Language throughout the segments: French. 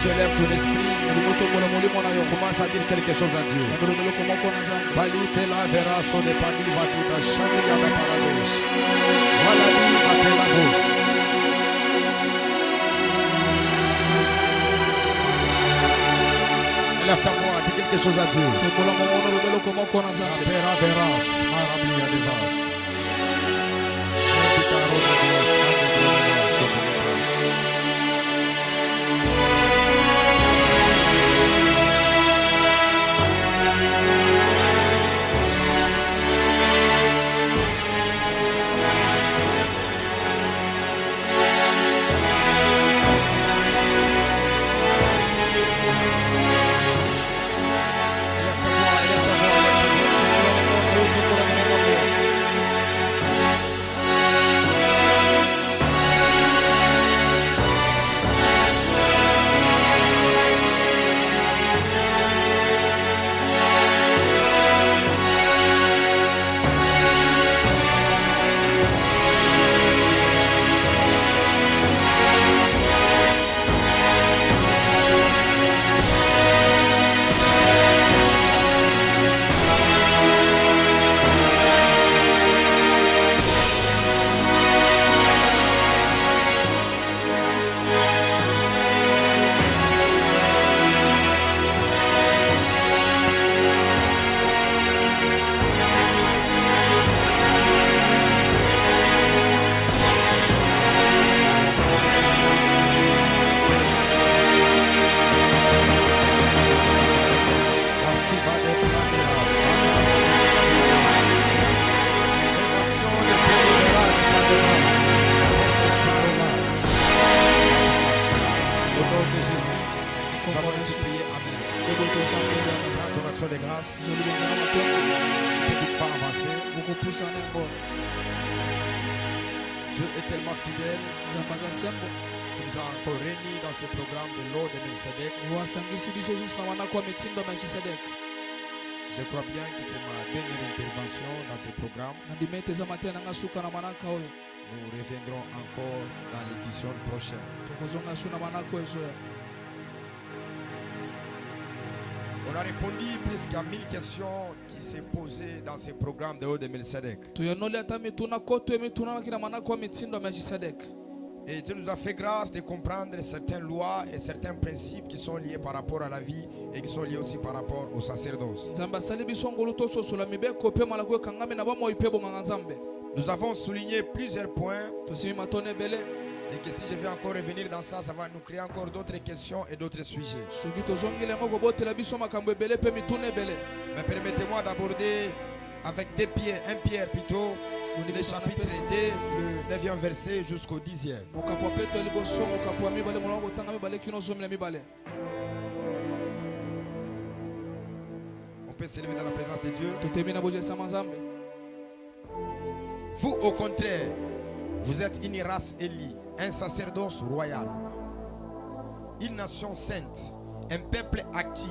Tu élèves ton esprit. Commence à dire quelque chose à Dieu. Balite la vera so de pani vadida shani ya da paradesh. Waladi matela vos. Élève ta voix, dis quelque chose à Dieu. La vera veras, marablia de vas. Dieu est tellement fidèle qu'il nous a encore réunis dans ce programme de l'eau de Melchizedek. Je crois bien que c'est ma dernière intervention dans ce programme. Nous reviendrons encore dans l'édition prochaine. On a répondu plus qu'à 1000 questions qui s'est posées dans ce programme de haut de Melchizedek. Et Dieu nous a fait grâce de comprendre certaines lois et certains principes qui sont liés par rapport à la vie et qui sont liés aussi par rapport au sacerdoce. Nous avons souligné plusieurs points. Et que si je vais encore revenir dans ça, ça va nous créer encore d'autres questions et d'autres sujets. Mais permettez-moi d'aborder avec un Pierre plutôt, le chapitre 2, le 9e verset jusqu'au 10e. On peut s'élever dans la présence de Dieu. Vous, au contraire, vous êtes une race élie, un sacerdoce royal, une nation sainte, un peuple acquis,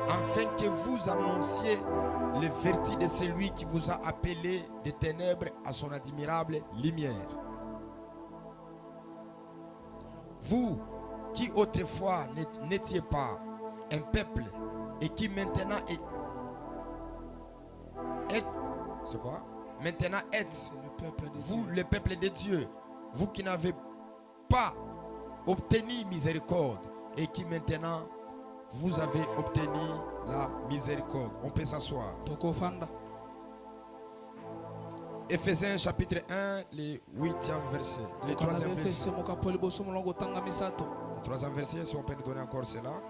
afin que vous annonciez les vertus de celui qui vous a appelé des ténèbres à son admirable lumière. Vous qui autrefois n'étiez pas un peuple et qui maintenant êtes c'est quoi? Maintenant êtes vous le peuple de Dieu, vous qui n'avez pas obtenu miséricorde et qui maintenant vous avez obtenu la miséricorde. On peut s'asseoir. Éphésiens chapitre 1, le 8e verset. Le 3e verset. Le 3e verset, si on peut nous donner encore cela.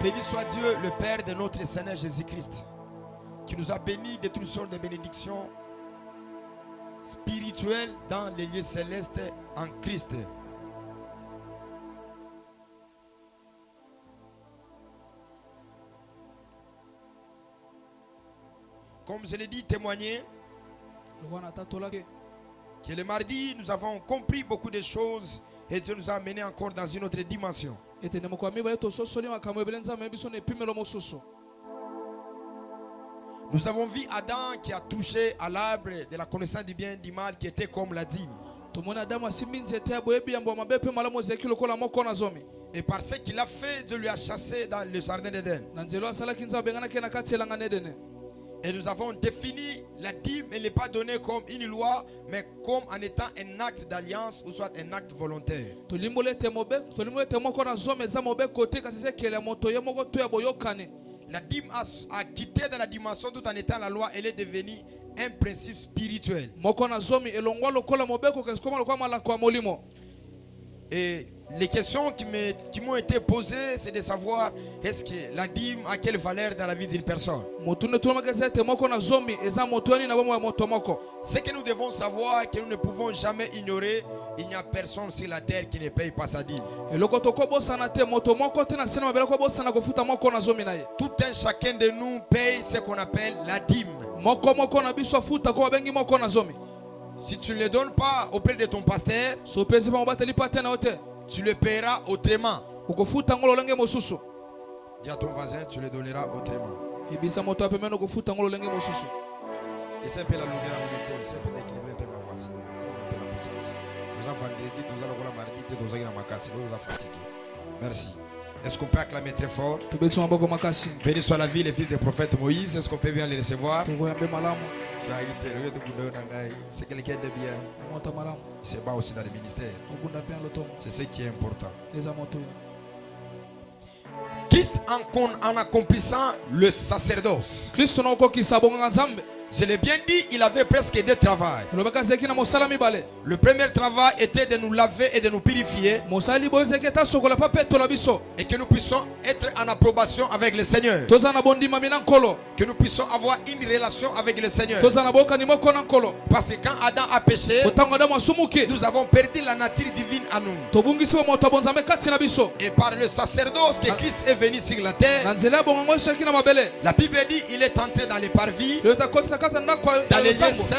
Béni soit Dieu, le Père de notre Seigneur Jésus-Christ, qui nous a bénis de toutes sortes de bénédictions spirituelles dans les lieux célestes en Christ. Comme je l'ai dit, témoigner que le mardi, nous avons compris beaucoup de choses et Dieu nous a amenés encore dans une autre dimension. Nous avons vu Adam qui a touché à l'arbre de la connaissance du bien et du mal qui était comme la dîme. Et par ce qu'il a fait, Dieu lui a chassé dans le jardin d'Éden. Et nous avons défini la dîme, elle n'est pas donnée comme une loi, mais comme en étant un acte d'alliance ou soit un acte volontaire. La dîme a quitté dans la dimension tout en étant la loi, elle est devenue un principe spirituel. Et les questions qui m'ont été posées, c'est de savoir est-ce que la dîme a quelle valeur dans la vie d'une personne. Ce que nous devons savoir, que nous ne pouvons jamais ignorer, il n'y a personne sur la terre qui ne paye pas sa dîme. Tout un chacun de nous paye ce qu'on appelle la dîme. Si tu ne le donnes pas auprès de ton pasteur, tu le paieras autrement. Dis à ton voisin, tu le donneras autrement. Et c'est un peu la longueur c'est un peu d'équilibrer un peu ma face. Un peu la puissance. Nous avons vendredi, nous allons la mardi, nous allons la macasse, nous allons fatiguer. Merci. Est-ce qu'on peut acclamer très fort? Béni soit la vie, les fils des prophètes Moïse. Est-ce qu'on peut bien les recevoir? C'est quelqu'un de bien. C'est bas aussi dans le ministère. C'est ce qui est important. Christ en accomplissant le sacerdoce. Je l'ai bien dit, il avait presque deux travails. Le premier travail était de nous laver et de nous purifier. Et que nous puissions être en approbation avec le Seigneur. Que nous puissions avoir une relation avec le Seigneur. Parce que quand Adam a péché, nous avons perdu la nature divine à nous. Et par le sacerdoce que Christ est venu sur la terre, la Bible dit il est entré dans les parvis, dans les lieux saints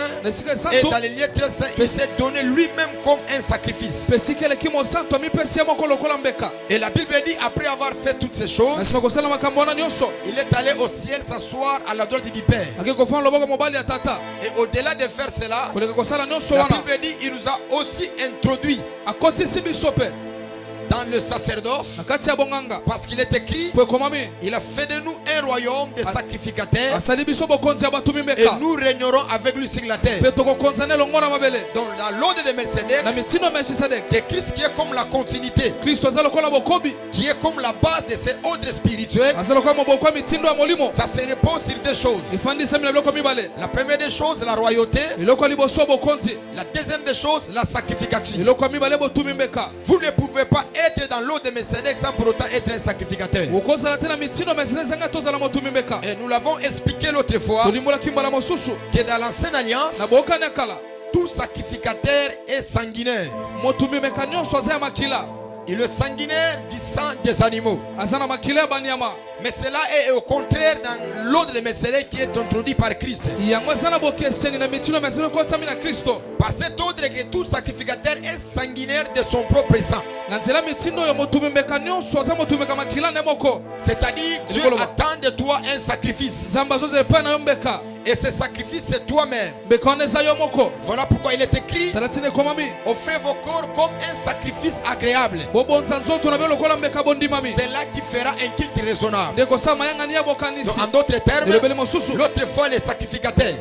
et dans les lieux très saints. Il s'est donné lui-même comme un sacrifice. Et la Bible dit après avoir fait toutes ces choses, il est allé au ciel s'asseoir à la droite du Père. Et au-delà de faire cela, la Bible dit il nous a aussi introduit dans le sacerdoce, parce qu'il est écrit, il a fait de nous un royaume de sacrificateurs et nous régnerons avec lui sur la terre. Donc dans l'ordre de Melchizedek, que Christ qui est comme la continuité, qui est comme la base de ces ordres spirituels, ça se repose sur deux choses. La première des choses, la royauté. La deuxième des choses, la sacrificature. Vous ne pouvez pas être dans l'ordre de Melchizedek sans pour autant être un sacrificateur. Et nous l'avons expliqué l'autre fois que dans l'ancienne alliance, tout sacrificateur est sanguinaire. Et le sanguinaire du sang des animaux. Mais cela est au contraire dans l'ordre de Melchizedek qui est introduit par Christ. Par cet ordre que tout sacrificateur est sanguinaire de son propre sang. C'est-à-dire Dieu attend de toi un sacrifice. Et ce sacrifice c'est toi-même. Voilà pourquoi il est écrit, offrez vos corps comme un sacrifice agréable. C'est là qui fera un culte raisonnable. Donc, en d'autres termes, l'autre fois les sacrificateurs,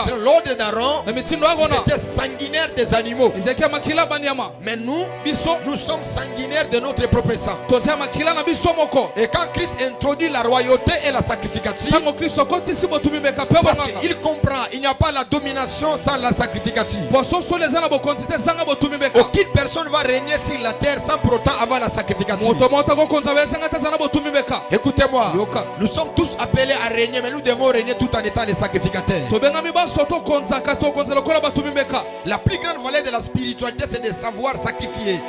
c'est l'ordre d'Aaron, c'était sanguinaire des animaux. Mais nous sommes sanguinaires de notre propre sang. Et quand Christ introduit la royauté et la sacrificature, parce qu'il comprend, il n'y a pas la domination sans la sacrificature. Aucune personne va régner sur la terre sans pour autant avoir la sacrificature. Écoutez-moi, nous sommes tous appelés à régner, mais nous devons régner tout en étant les sacrificateurs. La plus grande valeur de la spiritualité, c'est de savoir sacrifier.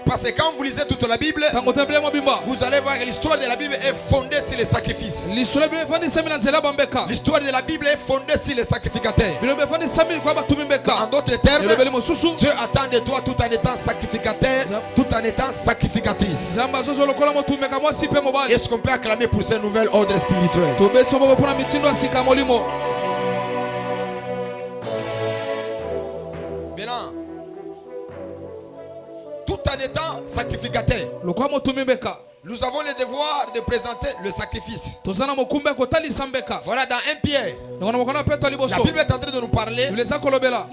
Parce que quand vous lisez toute la Bible, vous allez voir que l'histoire de la Bible est fondée sur les sacrifices. L'histoire de la Bible est fondée sur les sacrificateurs. En d'autres termes, Dieu attend de toi tout en étant sacrificateur, tout en étant sacrificatrice. Est-ce qu'on peut acclamer pour ce nouvel ordre spirituel? Maintenant, tout en étant sacrificateur, nous avons le devoir de présenter le sacrifice. Voilà, dans 1 Pierre, la Bible est en train de nous parler.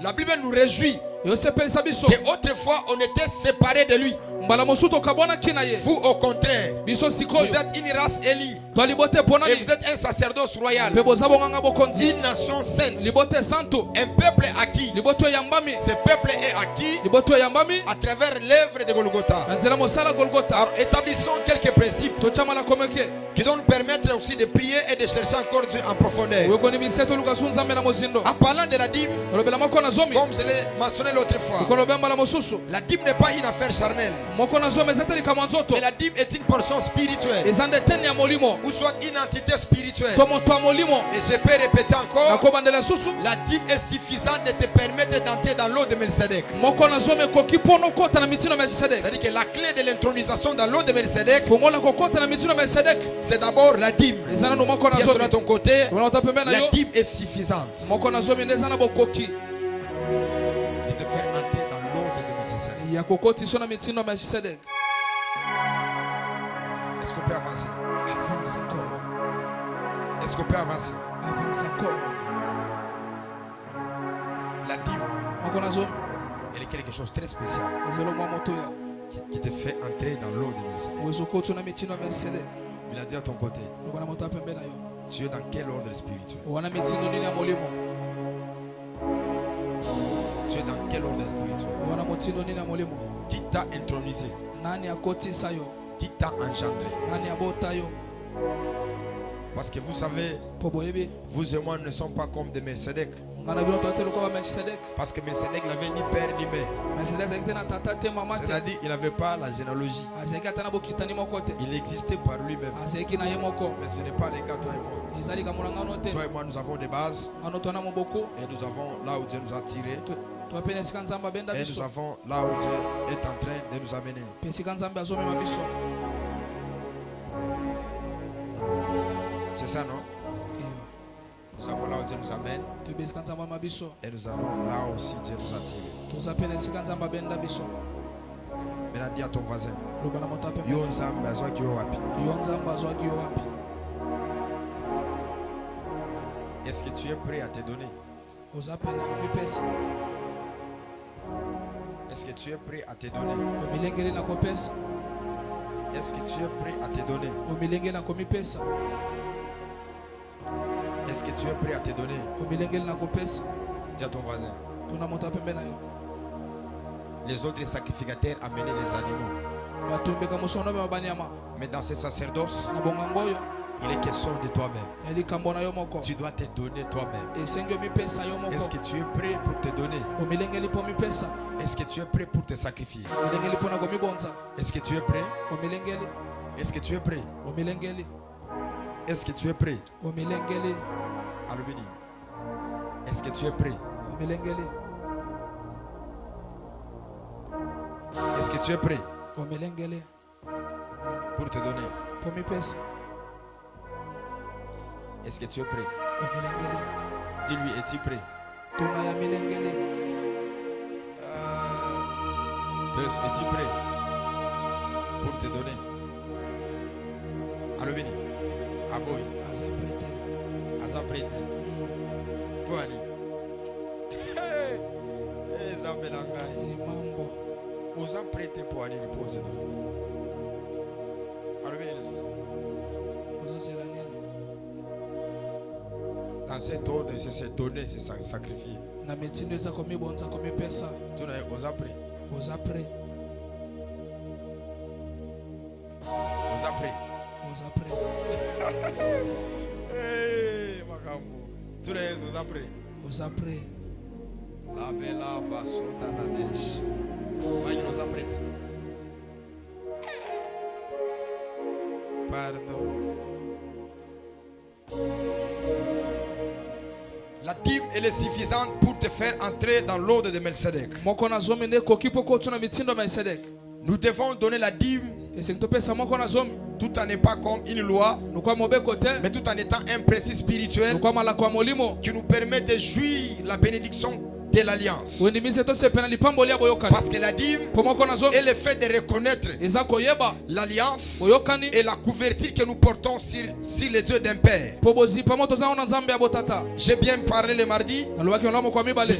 La Bible nous réjouit qu'autrefois on était séparés de lui. Vous au contraire, vous êtes une race élie et vous êtes un sacerdoce royal, une nation sainte, un peuple acquis. Ce peuple est acquis à travers l'œuvre de Golgotha. Alors établissons quelques principes qui doivent nous permettre aussi de prier et de chercher encore Dieu en profondeur. En parlant de la dîme, comme je l'ai mentionné l'autre fois, la dîme n'est pas une affaire charnelle, mais la dîme est une portion spirituelle, ou soit une entité spirituelle. Et je peux répéter encore, la dîme est suffisante de te permettre d'entrer dans l'eau de Melchizedek. C'est-à-dire que la clé de l'intronisation dans l'eau de Melchizedek, c'est d'abord la dîme. Qui est sur ton côté, la dîme est suffisante de te faire entrer dans l'ordre de Melchizedek. Est-ce qu'on peut avancer? Est-ce qu'on peut avancer? La dîme, elle est quelque chose de très spécial qui te fait entrer dans l'eau de Melchizedek. Il a dit à ton côté, tu es dans quel ordre spirituel? Tu es dans quel ordre spirituel? Qui t'a intronisé? Qui t'a engendré? Parce que vous savez, vous et moi ne sommes pas comme de Melchizedek. Parce que Melchizedek n'avait ni père ni mère. C'est-à-dire qu'il n'avait pas la généalogie. Il existait par lui-même. Mais ce n'est pas le cas, toi et moi. Toi et moi, nous avons des bases. Et nous avons là où Dieu nous a tirés. Et nous avons là où Dieu est en train de nous amener. C'est ça, non? Nous avons là où Dieu nous amène. Et nous avons là aussi Dieu nous a tirés. Maintenant, dis à ton voisin, est-ce que tu es prêt à te donner? Est-ce que tu es prêt à te donner? Est-ce que tu es prêt à te donner? Est-ce que tu es prêt à te donner? Dis à ton voisin. Les autres sacrificateurs amenaient les animaux. Mais dans ce sacerdoce, il est question de toi-même. Tu dois te donner toi-même. Est-ce que tu es prêt pour te donner? Est-ce que tu es prêt pour te sacrifier? Est-ce que tu es prêt? Est-ce que tu es prêt? Est-ce que tu es prêt? Alumini. Est-ce que tu es prêt? Est-ce que tu es prêt pour te donner? Est-ce que tu es prêt? Dis-lui, es-tu prêt? Es-tu prêt pour te donner? Alumini. Aboy. Aza prêt. Kwani. Zambelangai. Oza prêt pour aller reposer. Alumini. Dans cet ordre, c'est se donner, c'est sacrifier. Tu n'as osa prêt. Osa prêt. Hey, Makambo. Tu n'as osa prêt. oza prêt. La bella va sauter la dèche. Voyez nous apprête. Pardon. La dîme elle est suffisante pour te faire entrer dans l'ordre de Melchizedek. Moko na zomi ne koki poko tuna mitindo ya Melchizedek. Nous devons donner la dîme tout en n'est pas comme une loi, mais tout en étant un principe spirituel qui nous permet de jouir la bénédiction de l'alliance. Parce que la dîme est le fait de reconnaître l'alliance et la couverture que nous portons sur les dieux d'un père. J'ai bien parlé le mardi. Nous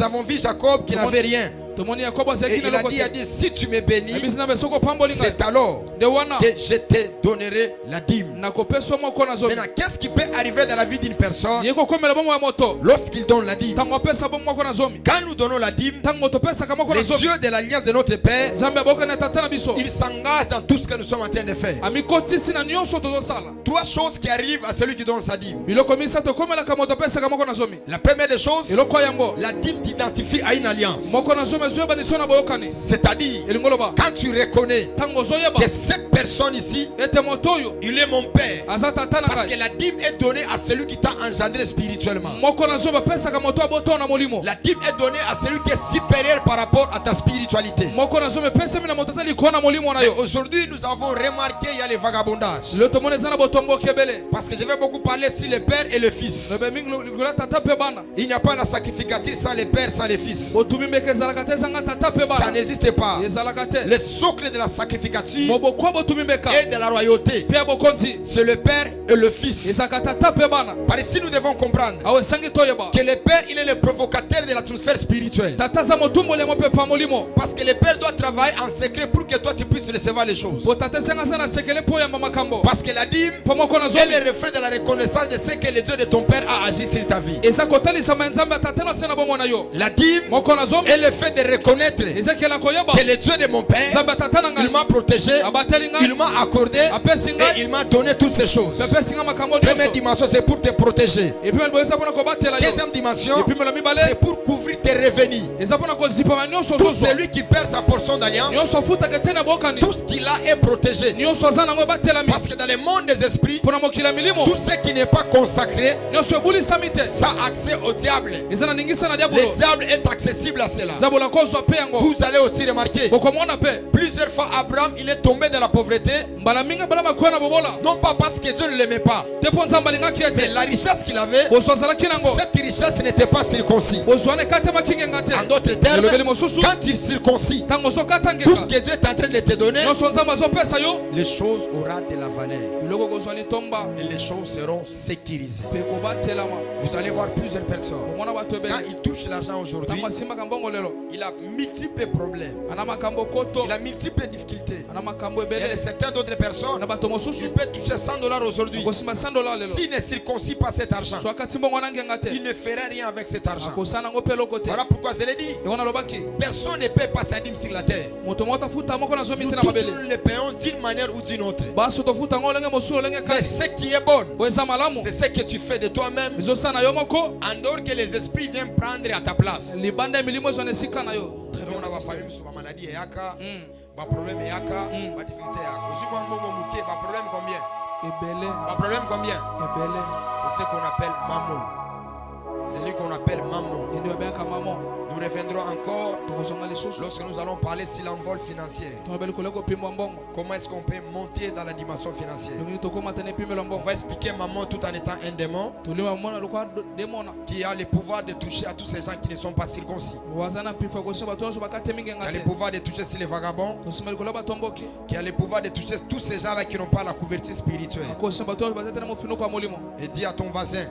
avons vu Jacob qui n'avait rien. Et il a dit si tu me bénis, c'est alors que je te donnerai la dîme. Maintenant, qu'est-ce qui peut arriver dans la vie d'une personne lorsqu'il donne la dîme? Quand nous donnons la dîme, les yeux de l'alliance de notre Père, il s'engage dans tout ce que nous sommes en train de faire. Trois choses qui arrivent à celui qui donne sa dîme. La première des choses, la dîme t'identifie à une alliance. C'est-à-dire, quand tu reconnais que cette personne ici, il est mon père, parce que la dîme est donnée à celui qui t'a engendré spirituellement. La dîme est donnée à celui qui est supérieur par rapport à ta spiritualité. Aujourd'hui, nous avons remarqué qu'il y a le vagabondage. Parce que je vais beaucoup parler sur le père et le fils. Il n'y a pas la sacrificatrice sans le père, sans le fils. Ça n'existe pas. Le socle de la sacrificature et de la royauté, c'est le père et le fils. Par ici, nous devons comprendre que le père, il est le provocateur de l'atmosphère spirituelle. Parce que le père doit travailler en secret pour que toi tu puisses recevoir les choses. Parce que la dîme est le reflet de la reconnaissance de ce que le Dieu de ton père a agi sur ta vie. La dîme est le fait de reconnaître que le Dieu de mon père, il m'a protégé, il m'a accordé et il m'a donné toutes ces choses. Première dimension, c'est pour te protéger. Deuxième dimension, c'est pour couvrir tes revenus. Tout celui qui perd sa portion d'alliance, tout ce qu'il a est protégé. Parce que dans le monde des esprits, tout ce qui n'est pas consacré, ça a accès au diable. Le diable est accessible à cela. Vous allez aussi remarquer, plusieurs fois Abraham il est tombé dans la pauvreté, non pas parce que Dieu ne l'aimait pas, mais la richesse qu'il avait, cette richesse n'était pas circoncis. En d'autres termes, quand il circoncis tout ce que Dieu est en train de te donner, les choses auront de la valeur et les choses seront sécurisées. Vous allez voir plusieurs personnes, quand ils touchent l'argent aujourd'hui, il a multiples problèmes, il a multiples difficultés. Il y a certaines d'autres personnes, tu peux toucher $100 aujourd'hui. S'il ne circoncis pas cet argent, il ne fera rien avec cet argent. Voilà pourquoi je l'ai dit, personne ne paie pas sa dîme sur la terre. Nous tous le payons d'une manière ou d'une autre. Mais ce qui est bon, c'est ce que tu fais de toi-même, en dehors que les esprits viennent prendre à ta place. Problème combien? C'est ce qu'on appelle maman. C'est lui qu'on appelle maman. Nous reviendrons encore lorsque nous allons parler sur l'envol financier. Comment est-ce qu'on peut monter dans la dimension financière? On va expliquer maman tout en étant un démon qui a le pouvoir de toucher à tous ces gens qui ne sont pas circoncis, qui a le pouvoir de toucher sur les vagabonds, qui a le pouvoir de toucher tous ces gens-là qui n'ont pas la couverture spirituelle. Et dis à ton voisin,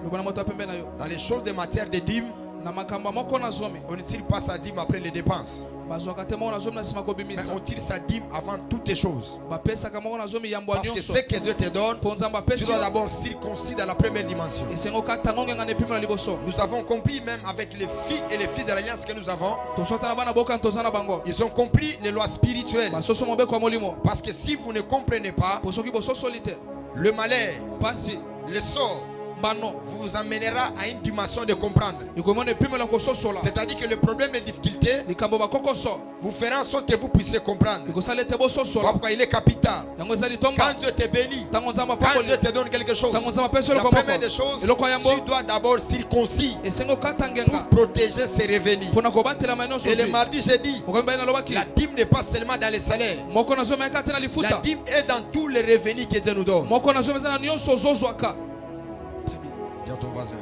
dans les choses de matière de dîmes, on ne tire pas sa dîme après les dépenses, mais on tire sa dîme avant toutes les choses. Parce que ce que Dieu te donne, tu dois d'abord circoncis dans la première dimension. Nous avons compris même avec les filles et les fils de l'alliance que nous avons, ils ont compris les lois spirituelles. Parce que si vous ne comprenez pas, le malheur, le sort, vous amènera à une dimension de comprendre. C'est C'est-à-dire que le problème de difficulté vous fera en sorte que vous puissiez comprendre. Voilà pourquoi il est capital. Quand Dieu te bénit, quand Dieu te donne quelque chose, la première des choses, tu dois d'abord circoncis pour protéger ses revenus. Et le mardi, j'ai dit, la dîme n'est pas seulement dans les salaires. La dîme est dans tous les revenus que Dieu nous donne. Dis à ton voisin,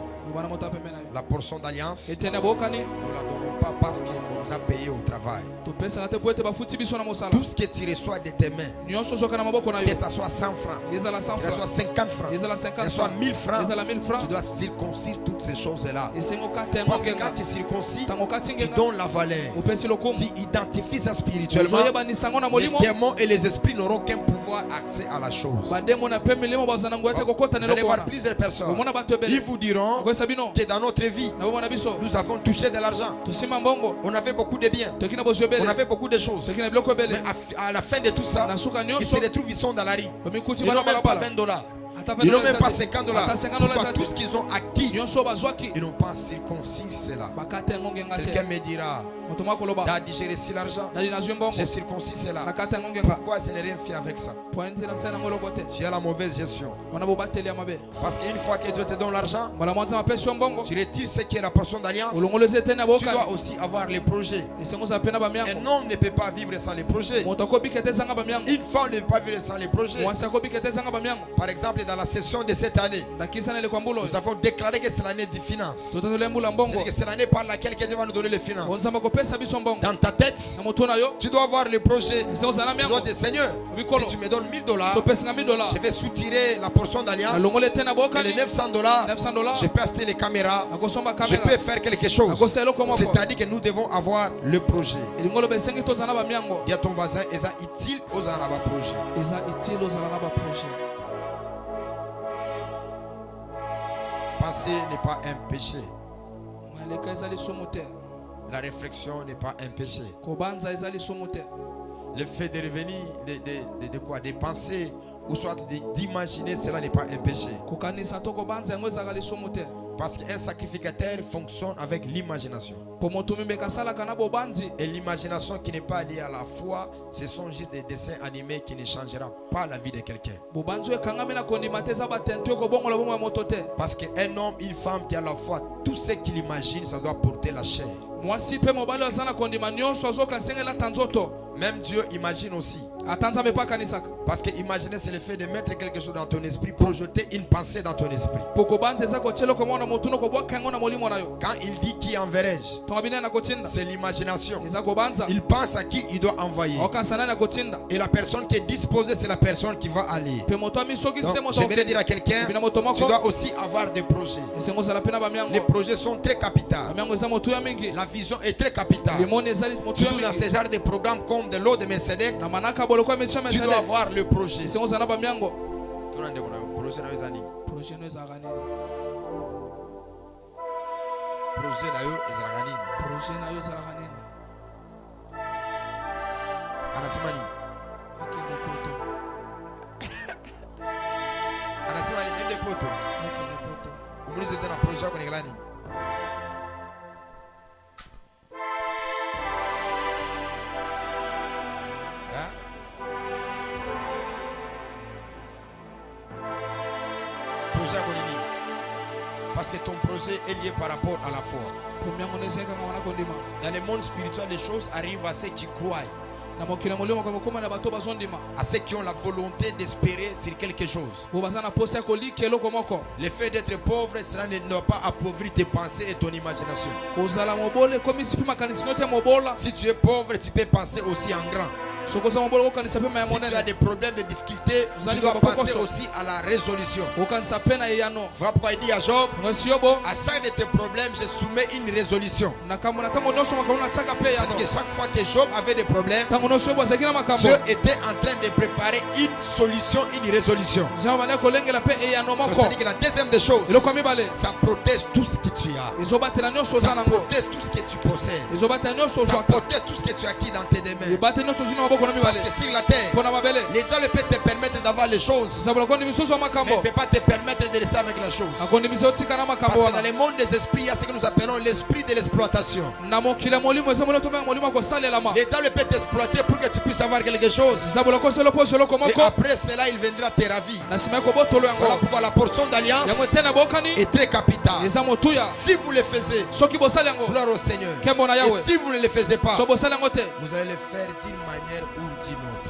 la portion d'alliance, nous ne la donnons pas parce qu'il nous a payé au travail. Tout ce que tu reçois de tes mains, que ce soit 100 francs, que ce soit 50 francs, que ce soit 1000 francs, tu dois circoncire toutes ces choses-là. Parce que quand tu circoncis, tu donnes la valeur. Tu identifies ça spirituellement. Les démons et les esprits n'auront qu'un pouvoir accès à la chose. Vous allez voir plusieurs personnes. Ils vous diront que dans notre vie, nous avons touché de l'argent. On avait beaucoup de biens. On avait beaucoup de choses. Mais à la fin de tout ça, ils se retrouvent, ils sont dans la rue. Ils n'ont même pas $20. Ils n'ont même pas $50. Pourquoi tout ce qu'ils ont acquis, ils n'ont pas circoncis cela. Quelqu'un me dira, Daddy, j'ai reçu l'argent, j'ai circoncis cela. Pourquoi je n'ai rien fait avec ça? Tu as la mauvaise gestion. Parce qu'une fois que Dieu te donne l'argent, tu retires ce qui est la portion d'alliance. Tu dois aussi avoir les projets. Un homme ne peut pas vivre sans les projets. Une femme ne peut pas vivre sans les projets. Par exemple, dans la session de cette année, nous avons déclaré que c'est l'année du finance. C'est-à-dire que c'est l'année par laquelle Dieu va nous donner les finances. Dans ta tête, tu dois avoir le projet. Tu dois dire, Seigneur, si tu me donnes $1000, je vais soutirer la portion d'alliance. Et les $900, je peux acheter les caméras. Je peux faire quelque chose. C'est-à-dire que nous devons avoir le projet. Dis à ton voisin, est utile aux projets. Penser n'est pas un péché. La réflexion n'est pas un péché. Le fait de revenir, de penser ou soit d'imaginer, cela n'est pas un péché. Parce qu'un sacrificateur fonctionne avec l'imagination. Et l'imagination qui n'est pas liée à la foi, ce sont juste des dessins animés qui ne changeront pas la vie de quelqu'un. Parce qu'un homme, une femme qui a la foi, tout ce qu'il imagine, ça doit porter la chair. Même Dieu imagine aussi. Parce que imaginer, c'est le fait de mettre quelque chose dans ton esprit, projeter une pensée dans ton esprit. Quand il dit qui enverrai-je, c'est l'imagination. Il pense à qui il doit envoyer. Et la personne qui est disposée, c'est la personne qui va aller. Donc, j'aimerais dire à quelqu'un, tu dois aussi avoir des projets. Les projets sont très capitaux. La vision est très capitale. Tu dois dans ce genre de programmes comme de l'eau de Mercedes, tu dois avoir le projet. Parce que ton projet est lié par rapport à la foi. Dans le monde spirituel, les choses arrivent à ceux qui croient, à ceux qui ont la volonté d'espérer sur quelque chose. Le fait d'être pauvre, cela ne doit pas appauvrir tes pensées et ton imagination. Si tu es pauvre, tu peux penser aussi en grand. Si tu as des problèmes, de difficultés, tu dois penser aussi à la résolution. Voilà pourquoi il dit à Job, à chaque de tes problèmes, je soumets une résolution. C'est-à-dire que chaque fois que Job avait des problèmes, Dieu était en train de préparer une solution, une résolution. C'est-à-dire que la deuxième des choses, ça protège tout ce que tu as. Ça protège tout ce que tu possèdes. Ça protège tout ce que tu as acquis dans tes mains. Parce que sur la terre, les diables peuvent te permettre d'avoir les choses, mais il ne peut pas te permettre de rester avec la chose. Parce que dans le monde des esprits, il y a ce que nous appelons l'esprit de l'exploitation. Les diables peuvent t'exploiter pour que tu puisses avoir quelque chose. Et après cela, il viendra te ravir. Voilà pourquoi la portion d'alliance est très capitale. Si vous le faisiez, gloire au Seigneur. Et si vous ne le faisiez pas, vous allez le faire d'une manière ou d'une autre.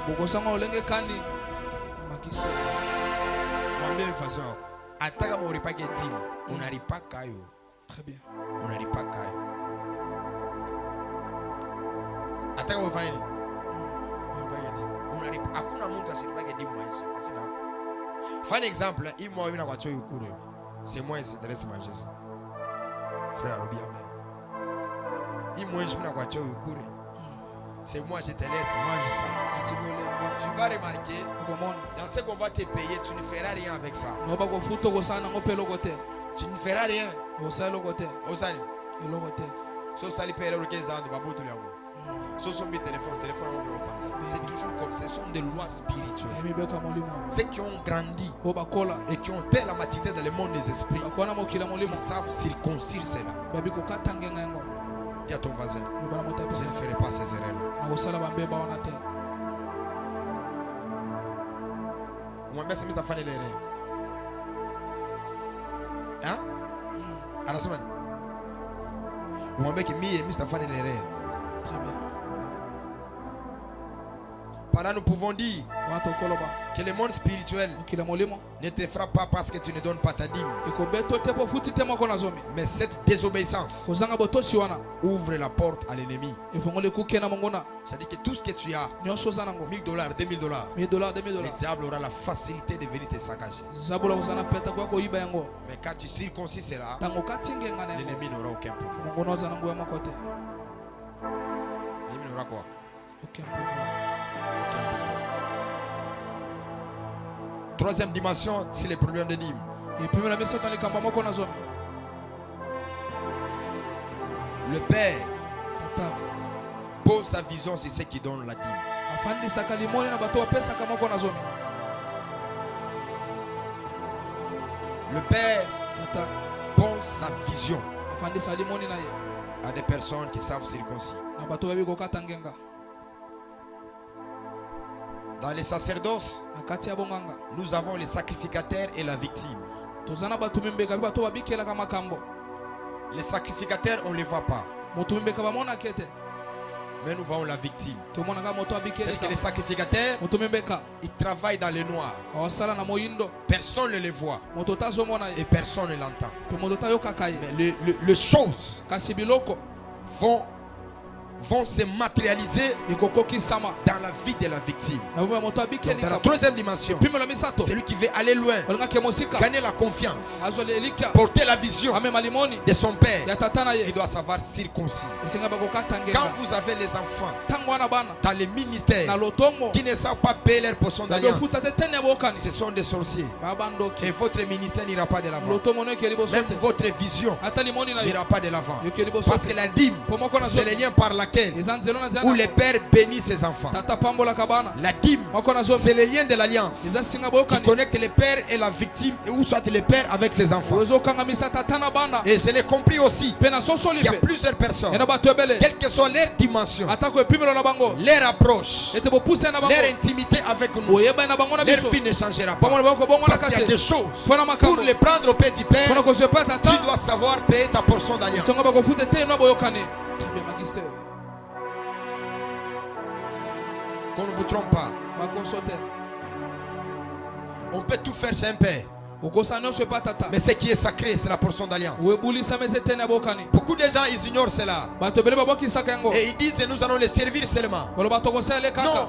Même façon, attaque mon repas qui est dit, on n'arrive pas caillou. Très bien. On n'arrive pas caillou. Attaque mon famille. On n'arrive pas. À quoi on a monté à ce repas qui est dit moi ici. Fin exemple, il m'a eu une voiture au cours. C'est moi qui s'intéresse à manger ça. Frère Robi Amen. Il m'a eu une voiture au cours. C'est moi, je te laisse manger ça. Tu vas remarquer, dans ce qu'on va te payer, tu ne feras rien avec ça. Tu ne feras rien. C'est toujours comme ce sont des lois spirituelles. Ceux qui ont grandi et qui ont telle la maturité dans le monde des esprits, ils savent circoncire cela. Dis à ton voisin, je ne ferai pas ces erreurs-là. Hein? À la semaine. Très bien. Par là, nous pouvons dire que le monde spirituel ne te frappe pas parce que tu ne donnes pas ta dîme. Mais cette désobéissance ouvre la porte à l'ennemi. C'est-à-dire que tout ce que tu as, $1000, $2000, le diable aura la facilité de venir te saccager. Mais quand tu circoncis cela, l'ennemi n'aura aucun pouvoir. L'ennemi n'aura quoi? Aucun pouvoir. Troisième dimension, c'est les problèmes de dîme. Le Père pose sa vision sur ceux qui donnent la dîme. Le Père pose sa vision à des personnes qui savent circoncis. Dans les sacerdoces, nous avons les sacrificateurs et la victime. Les sacrificateurs, on ne les voit pas. Mais nous voyons la victime. C'est que les sacrificateurs, ils travaillent dans le noir. Personne ne les voit. Et personne ne l'entend. Mais les choses vont se matérialiser dans la vie de la victime. Donc, dans la troisième dimension, c'est lui qui veut aller loin, gagner la confiance, porter la vision de son père. Il doit savoir circoncis. Quand vous avez les enfants dans les ministères qui ne savent pas payer leur portion d'alliance, ce sont des sorciers. Et votre ministère n'ira pas de l'avant. Même votre vision n'ira pas de l'avant. Parce que la dîme, c'est le lien par laquelle où le père bénit ses enfants. La dîme, c'est le lien de l'alliance qui connecte le père et la victime, ou soit le père avec ses enfants. Et je l'ai compris aussi qu'il y a plusieurs personnes, quelle que soit leur dimension, leur approche, leur intimité avec nous, leur vie ne changera pas. Parce qu'il y a des choses, pour les prendre au petit père, tu dois savoir payer ta portion d'alliance. Qu'on ne vous trompe pas. On peut tout faire chez un père. Mais ce qui est sacré, c'est la portion d'alliance. Beaucoup de gens, ils ignorent cela. Et ils disent, nous allons les servir seulement. Non,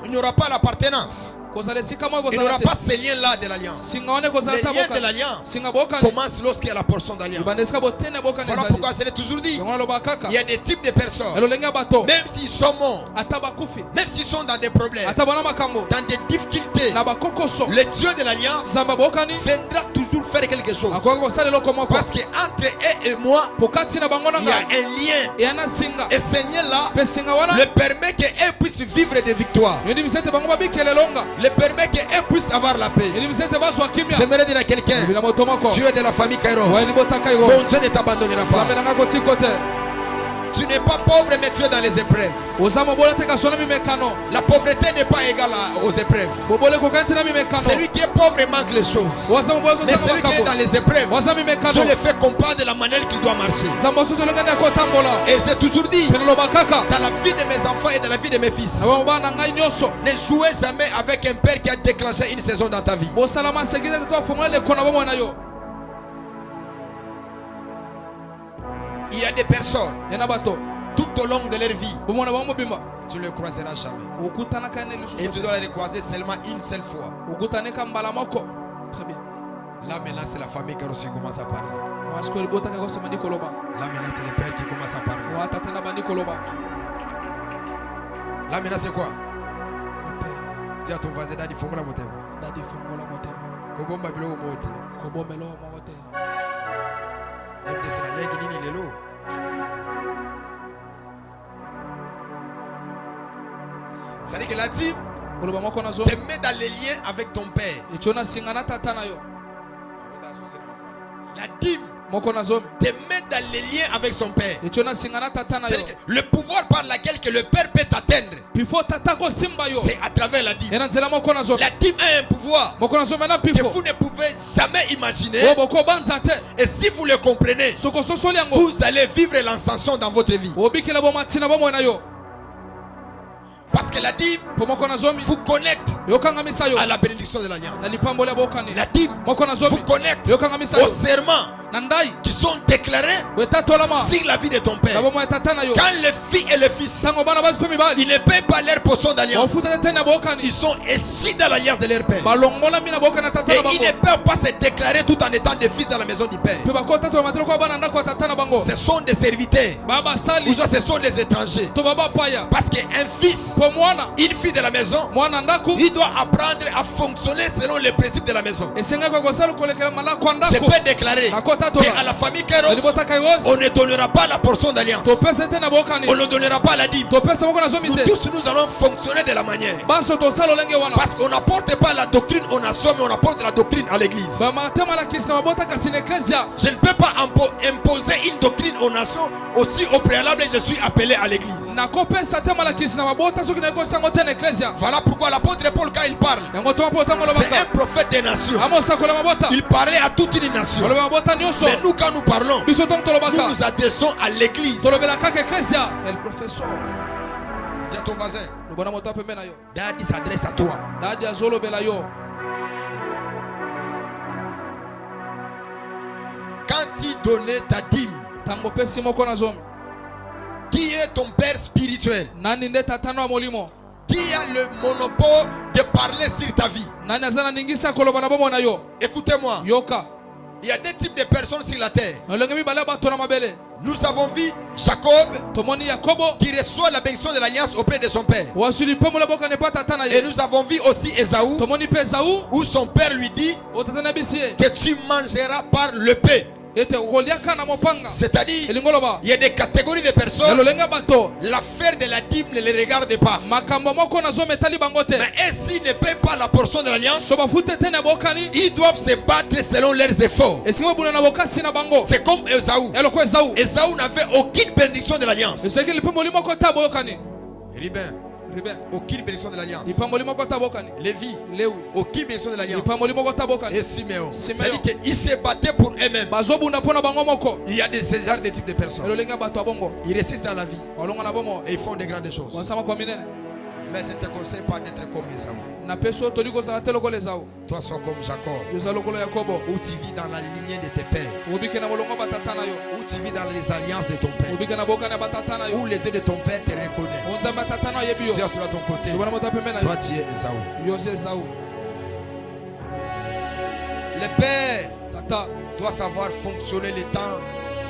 il n'y aura pas l'appartenance. Il n'y aura pas ces liens-là de l'alliance. Les liens de l'alliance commencent lorsqu'il y a la portion d'alliance. Voilà pourquoi je l'ai toujours dit. Il y a des types de personnes, même s'ils sont morts, même s'ils sont dans des problèmes, dans des difficultés, le Dieu de l'alliance viendra toujours toujours faire quelque chose. akoka kosala eloko moko Parce qu'entre eux et moi, pokati na bango na il y a ngai un lien. eya na singa Et Seigneur là, mpe singa wana le permet qu'eux puissent vivre des victoires. yondimisa ete bango babikela elonga Le permet qu'eux puissent avoir la paix. yondimisa ete bazwa kimia J'aimerais dire à quelqu'un, ebila moto moko tu es de la famille Kairos. wayeli botaka Bon igos Dieu ne t'abandonnera nzambe pas. na ngai kotiko te Tu n'es pas pauvre, mais tu es dans les épreuves. oza mobole te kasi na mimekano La pauvreté n'est pas égale aux épreuves. bobole kokani te na mimekano Celui qui est pauvre manque les choses. oza mobole Mais ozosanga celui qui est makambo dans les épreuves, oza mimekano Dieu le fait comprendre de la manière qu'il doit marcher. nzambe osusu olengani ya kotambola Et j'ai toujours dit, mpe naloba kaka dans la vie de mes enfants et dans la vie de mes fils, na bamobala na ngai nyonso ne jouez jamais avec un père qui a déclenché une saison dans ta vie. bosalama sekite te toafongola leko na bomoi na yo Il y a des personnes, ena bato tout au long de leur vie, bomoi na bango mobimba tu ne le croiseras jamais. okutanaka ne Et lisusu tu dois le croiser seulement une seule fois. okutaneka mbala moko très bien Là maintenant, c'est la famille qui commence à parler. wasiko libotaka kosema ndi koloba Là maintenant, c'est le père qui commence à parler. watata na bandi koloba Là maintenant, c'est quoi? le père Dis à ton voisin, Dadi, fongola motema. dadi fongola motema Kobomba biloko mote. kobombela oyo moko te Epte c'est la lègue nini lelo. C'est-à-dire que la dîme koloba moko na zo te met dans les liens avec ton père. ekyo na singa na tata na yo La dîme moko na zomi te met dans les liens avec son père. ekyo na singa na tata na yo C'est-à-dire que le pouvoir par lequel que le père peut t'atteindre, pifo tata kosimba yo c'est à travers la dîme. ena nzela moko na zomi La dîme a un pouvoir moko na zomi na que pifo vous ne pouvez jamais imaginer. oyo bokobanza te Et si vous le comprenez, soko sosoli yango vous allez vivre l'ascension dans votre vie. obikela bomatina bomoi na yo Parce que la dîme po moko na zomi vous connecte yokangamisa yo à la bénédiction de na l'alliance. lipamboli ya bokani La dîme moko na zomi vous connecte yokangamisa aux yo serments na ndai qui sont déclarés wetatolama sur la vie de ton na père. bomoi ya tata na yo Quand les filles et les fils, ntango bana bazwi mpe mibali ils ne payent pas leur portion d'alliance. bafuta te tene ya bokani Ils sont issus dans l'alliance de leur père. balongolami na bokani ya tata Et na ils bango ne peuvent pas se déclarer tout en étant des fils dans la maison du père. mpe bakota to bamatela kwa bana ndako ya tata na bango Ce sont des serviteurs. baa basali Ou soit ce sont des étrangers. to babapaya Parce qu'un fils, po mwana une fille de la maison, mwana ndako il doit apprendre à fonctionner selon les principes de la maison. esengaki kosala kolekela malako ya Je ndako peux déclarer nakota qu'à tola la famille Kairos, libotaka on yosi ne donnera pas la portion d'alliance. topesa te na bokani On ne donnera pas la dîme. topesa moko na zomi Nous te tous, nous allons fonctionner de la manière. banso tosala olenge wana Parce qu'on n'apporte pas la doctrine aux nations, mais on apporte la doctrine à l'église. bamatema lakisi na mabota kasi na eklesia Je ne peux pas imposer une doctrine aux nations. Aussi au préalable, je suis appelé à l'église. nakopesa te malakisi na mabota soki nayekosi yango te na eklesia Voilà pourquoi l'apôtre Paul, quand il parle, yango toma mpo otango c'est un olobaka prophète des nations. amosakola mabota Il parlait à toute une nation. oloba mabota nyonso Mais nous, quand nous parlons, biso ntango nous tolobaka nous adressons à l'église. tolobela kaka eklesia el professeur Dis à ton voisin, lobona moto apembe na yo Daddy s'adresse à toi. dadi azolobela yo Quand tu donnais ta dîme, ntango opesi moko na zomi qui est ton père spirituel, nani nde tata no ya molimo qui a le monopole de parler sur ta vie. nani aza na ningisi ya koloba na bomoi na yo Écoutez-moi, yoka il y a deux types de personnes sur la terre. olenge mibale ya bato na mabele Nous avons vu Jacob tomoni yakobo qui reçoit la bénédiction de l'alliance auprès de son père. wazwi lipemo lebokani epa tata na Et ye nous avons vu aussi Ésaü tomoni mpe ezau où son père lui dit o tata na bisi ye que tu mangeras par le pain. ete okoliaka na mopanga C'est-à-dire, elingi oloba il y a des catégories de na personnes, lolenge ya bato l'affaire de la dîme ne les regarde pas. makambo moko na zomi etali bango te Mais et s'ils ne paient pas la portion de l'alliance, so bafuta te na bokani ils doivent se battre selon leurs efforts. esingi babuna na bokasi na bango C'est comme Ésaü. eloko ezau Ésaü n'avait aucune bénédiction de l'alliance. ezeki lipemboli moko ta boyokani Ribin, ribe aucune bénédiction de l'alliance. lipamboli moko ta bokani Lévi, lewi aucune bénédiction de l'alliance. lipamboli moko ta bokani Et Siméon. Siméon. C'est-à-dire qu'ils se battaient pour eux-mêmes. bazobunda mpo na bango moko Il y a ce genre de type de personnes. elolenge ya bato ya bongo Ils résistent dans la vie olongo na bomo et ils font de grandes choses. wasama kwa minene Mais je ne te conseille pas d'être comme Ésaü. napesi oyo toli kozala te lokola ezau Toi, sois comme Jacob, yoza lokolo yakobo où tu vis dans la lignée de tes pères, obike na molongo ya batata na yo où tu vis dans les alliances de ton père, obike na bokani ya batata na yo où le Dieu de ton père te reconnaît. onzambe ya tata na yo ayebi yo Tu es sur ton côté. lobana moto apembe na Toi, yo tu es Ésaü. yo oza ezau Le père tata doit savoir fonctionner le temps,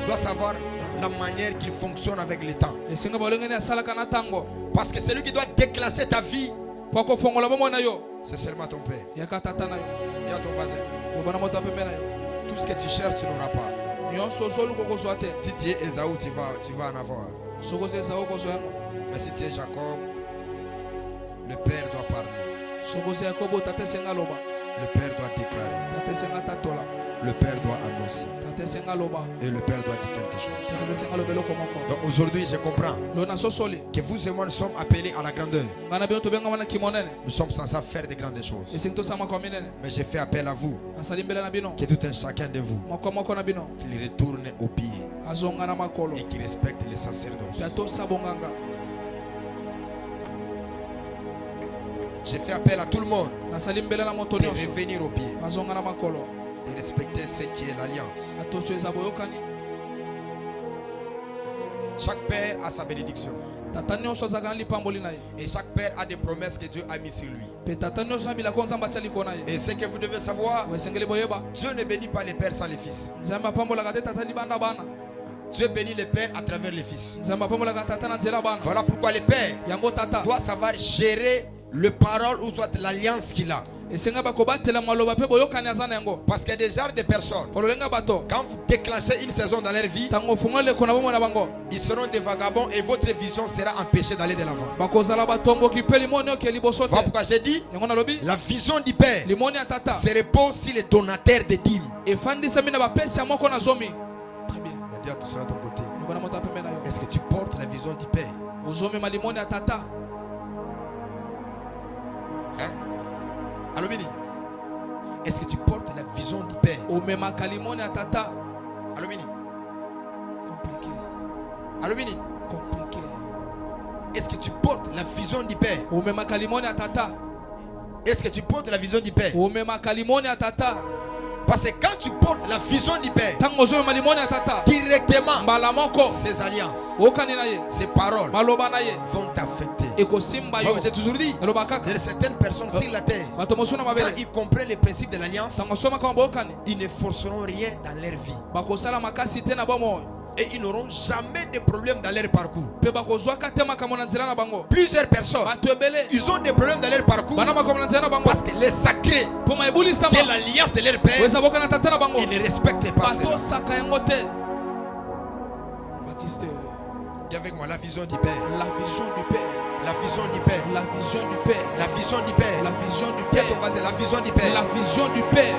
doit savoir la manière qu'il fonctionne avec le temps. esenga bolengeni asalaka na ntango Parce que celui qui doit déclencher ta vie, mpo akofongola bomoi na yo c'est seulement ton père. yaka tata na yo Dis à ton voisin, lobana moto apembe na yo Tout ce que tu cherches, tu n'auras pas. nyonso ozoluka okozwa te. Si tu es Ésaü, tu vas en avoir. Soki oza Esau okozwa yango. Mais si tu es Jacob, le Père doit parler. Soki oza Yakobo tata esenga aloba. Le Père doit déclarer. Tata esenga tatola. Le Père doit annoncer. Tata esenga aloba. Et le Père doit dire quelque chose. Tata esenga aloba eloko moko. Donc aujourd'hui, je comprends Lona sosoli. que vous et moi, nous sommes appelés à la grandeur. Ngana bino tobengama na kimonene. Nous sommes censés faire de grandes choses. Esengi tosama kwa minene. Mais j'ai fait appel à vous, Nasali mbele na bino. que tout un chacun de vous, Moko moko na bino. qu'il retourne au pied Azonga na makolo. et qu'il respecte les sacerdoces. Tato sabonganga. J'ai fait appel à tout le monde Nasali mbele na moto de nyonso. revenir au pied, Azonga na makolo. de respecter ce qui est l'alliance. Atoso eza boyokani. Chaque père a sa bénédiction. Tata nyonso azaka na lipamboli na ye. Et chaque père a des promesses que Dieu a mises sur lui. Pe tata nyonso na bilako nzambe atia liko na ye. Et ce que vous devez savoir, Wesengeli boyeba. Dieu ne bénit pas les pères sans les fils. Nzambe apambolaka te tata libanda bana. Dieu bénit les pères à travers les fils. Nzambe apambolaka tata na nzela bana. Voilà pourquoi les pères Yango tata. doivent savoir gérer le parole ou soit l'alliance qu'il a. Esenga bakobatela maloba pe boyokani aza na yango. Parce que des genres de personnes, Pololenga bato. quand vous déclenchez une saison dans leur vie, Tango fungole kona bomo na bango. ils seront des vagabonds et votre vision sera empêchée d'aller de l'avant. Bakozala batombo ki pe limoni oke liboso te. Voilà pourquoi j'ai dit, Yango na lobi. la vision du Père Limoni ya tata. se repose sur les donateurs de dîmes. Efandisa mina bapesi ya moko na zomi. Très bien. On va dire tout sur ton côté. Lobana moto apembe na yo. Est-ce que tu portes la vision du Père? Ozomi malimoni ya tata. Hein? Allô, Béni? Est-ce que tu portes la vision du Père? Omema kalimoni ya tata. Allô, Béni? Compliqué. Allô, Béni? Compliqué. Est-ce que tu portes la vision du Père? Omema kalimoni ya tata. Est-ce que tu portes la vision du Père? Omema kalimoni ya tata. Parce que quand tu portes la vision du Père, Tango zomi malimoni ya tata. directement, Mbala moko. ces alliances, Okani na ye. ces paroles Maloba na ye. vont t'affecter. Ekosimba yo. Moi, j'ai toujours dit, Eloba kaka. il y a certaines personnes sur la terre, Bato mosuna quand mabele. ils comprennent les principes de l'alliance, Tango soma kama bokani. ils ne forceront rien dans leur vie. Bakosala makasi te na bomo. Et ils n'auront jamais de problème dans leur parcours. Pe bakozwa katema kama na nzela na bango. Plusieurs personnes, Bato ebele. ils ont des problèmes dans leur parcours Bana makoma na nzela na bango. parce que les sacrés, Po maibuli sama. qui est l'alliance de leur Père, Weza boka na tata na bango. ils ne respectent pas Bato cela. saka yango te. Makiste. Dis avec moi la vision du Père. La vision du Père. La vision du Père. La vision du Père. La vision du Père. La vision du Dis à ton Père. voisin, la vision du Père. La vision du Père.